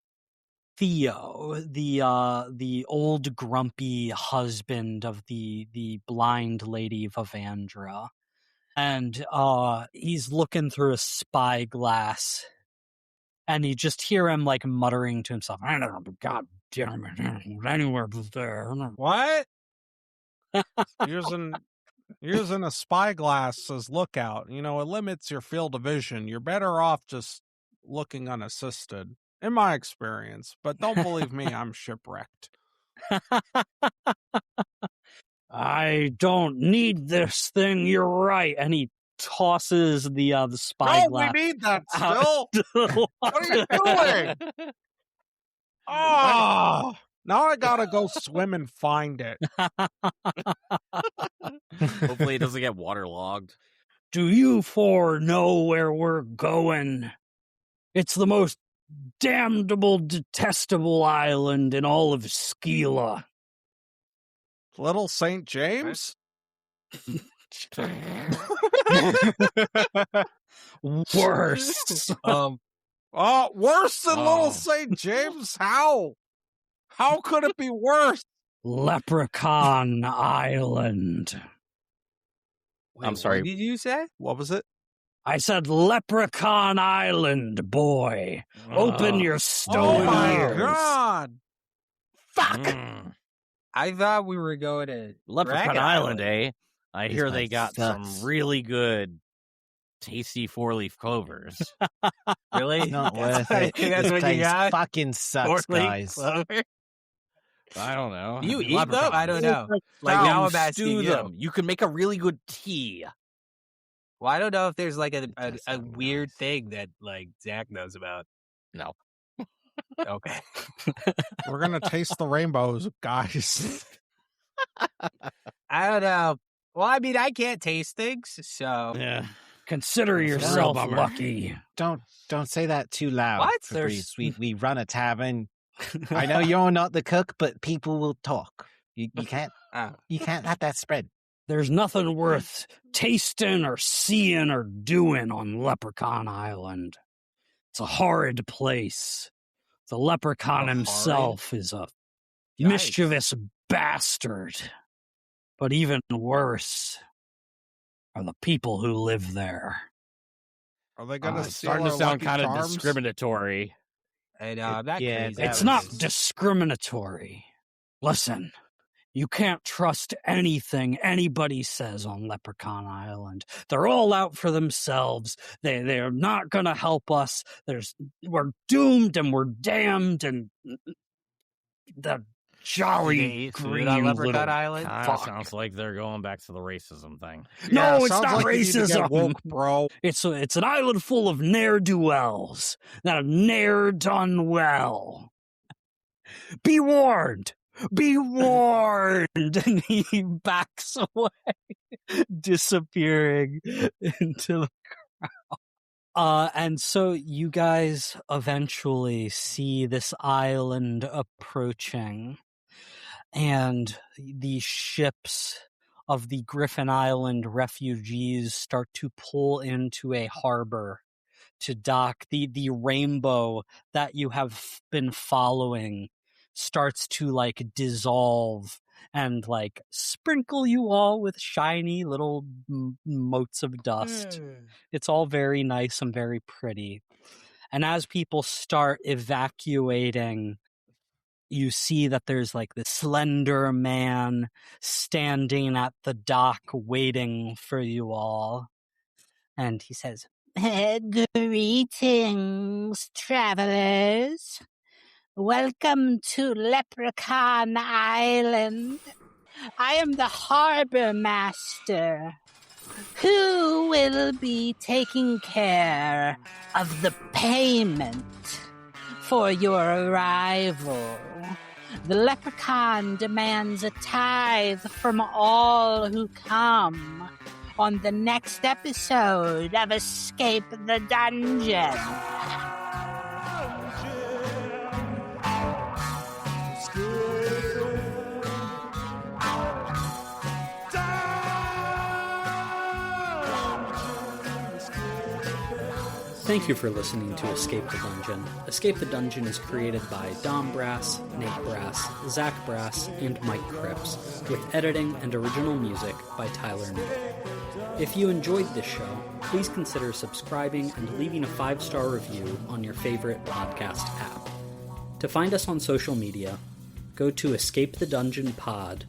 Theo, the old grumpy husband of the blind lady Vivandra. And he's looking through a spyglass, and you just hear him like muttering to himself, "I don't know, God damn it, anywhere but there." What? Using a spyglass as lookout, it limits your field of vision. You're better off just looking unassisted, in my experience. But don't believe me, I'm shipwrecked. I don't need this thing, you're right. And he tosses the spyglass. No, we need that still. What are you doing? Oh, now I gotta go swim and find it. Hopefully it doesn't get waterlogged. Do you four know where we're going? It's the most damnable, detestable island in all of Skila. Little St. James? Worse. Worse than Little St. James? How? How could it be worse? Leprechaun Island. I'm sorry. What did you say? What was it? I said Leprechaun Island, boy. Open your stone Oh my ears. God. Fuck. I thought we were going to Leprechaun Dragon Island, eh? I hear they place got sucks. some really good, tasty 4-leaf clovers. Really? Not That's worth it. that's This what you place got? fucking sucks, Four-leaf guys. clover? I don't know. Do you eat them? I don't know. Like Now now you I'm asking stew you. them. You can make a really good tea. Well, I don't know if there's like a does sound weird nice. thing that like Zach knows about. No. Okay. We're going to taste the rainbows, guys. I don't know. Well, I mean, I can't taste things, so Yeah. Consider That's a yourself bummer. lucky. Don't say that too loud. What? Fabrice. We run a tavern. I know you're not the cook, but people will talk. You can't Oh. let that spread. There's nothing worth tasting or seeing or doing on Leprechaun Island. It's a horrid place. The leprechaun himself is a Yikes. mischievous bastard. But even worse are the people who live there. Are they going to It's steal starting to our sound Lucky kind of Charms? discriminatory. And that yeah, crazy. that It's not was- discriminatory. Listen, you can't trust anything anybody says on Leprechaun Island. They're all out for themselves. They're not going to help us. We're doomed and we're damned, and the jolly They eat food green on Leprechaun little Island? Kind of fuck. sounds like they're going back to the racism thing. No, it's sounds not like you need to get racism. woke, bro. It's an island full of ne'er-do-wells that have ne'er done well. Be warned! Be warned! And he backs away, disappearing into the crowd. And so you guys eventually see this island approaching, and the ships of the Griffin Island refugees start to pull into a harbor to dock. The rainbow that you have been following starts to like dissolve and like sprinkle you all with shiny little motes of dust. It's all very nice and very pretty. And as people start evacuating, you see that there's like this slender man standing at the dock waiting for you all. And he says, "Greetings, travelers. Welcome to Leprechaun Island. I am the harbor master. Who will be taking care of the payment for your arrival? The leprechaun demands a tithe from all who come on the next episode of Escape the Dungeon." Thank you for listening to Escape the Dungeon. Escape the Dungeon is created by Dom Brass, Nate Brass, Zach Brass, and Mike Cripps, with editing and original music by Tyler Nick. If you enjoyed this show, please consider subscribing and leaving a 5-star review on your favorite podcast app. To find us on social media, go to Escape the Dungeon Pod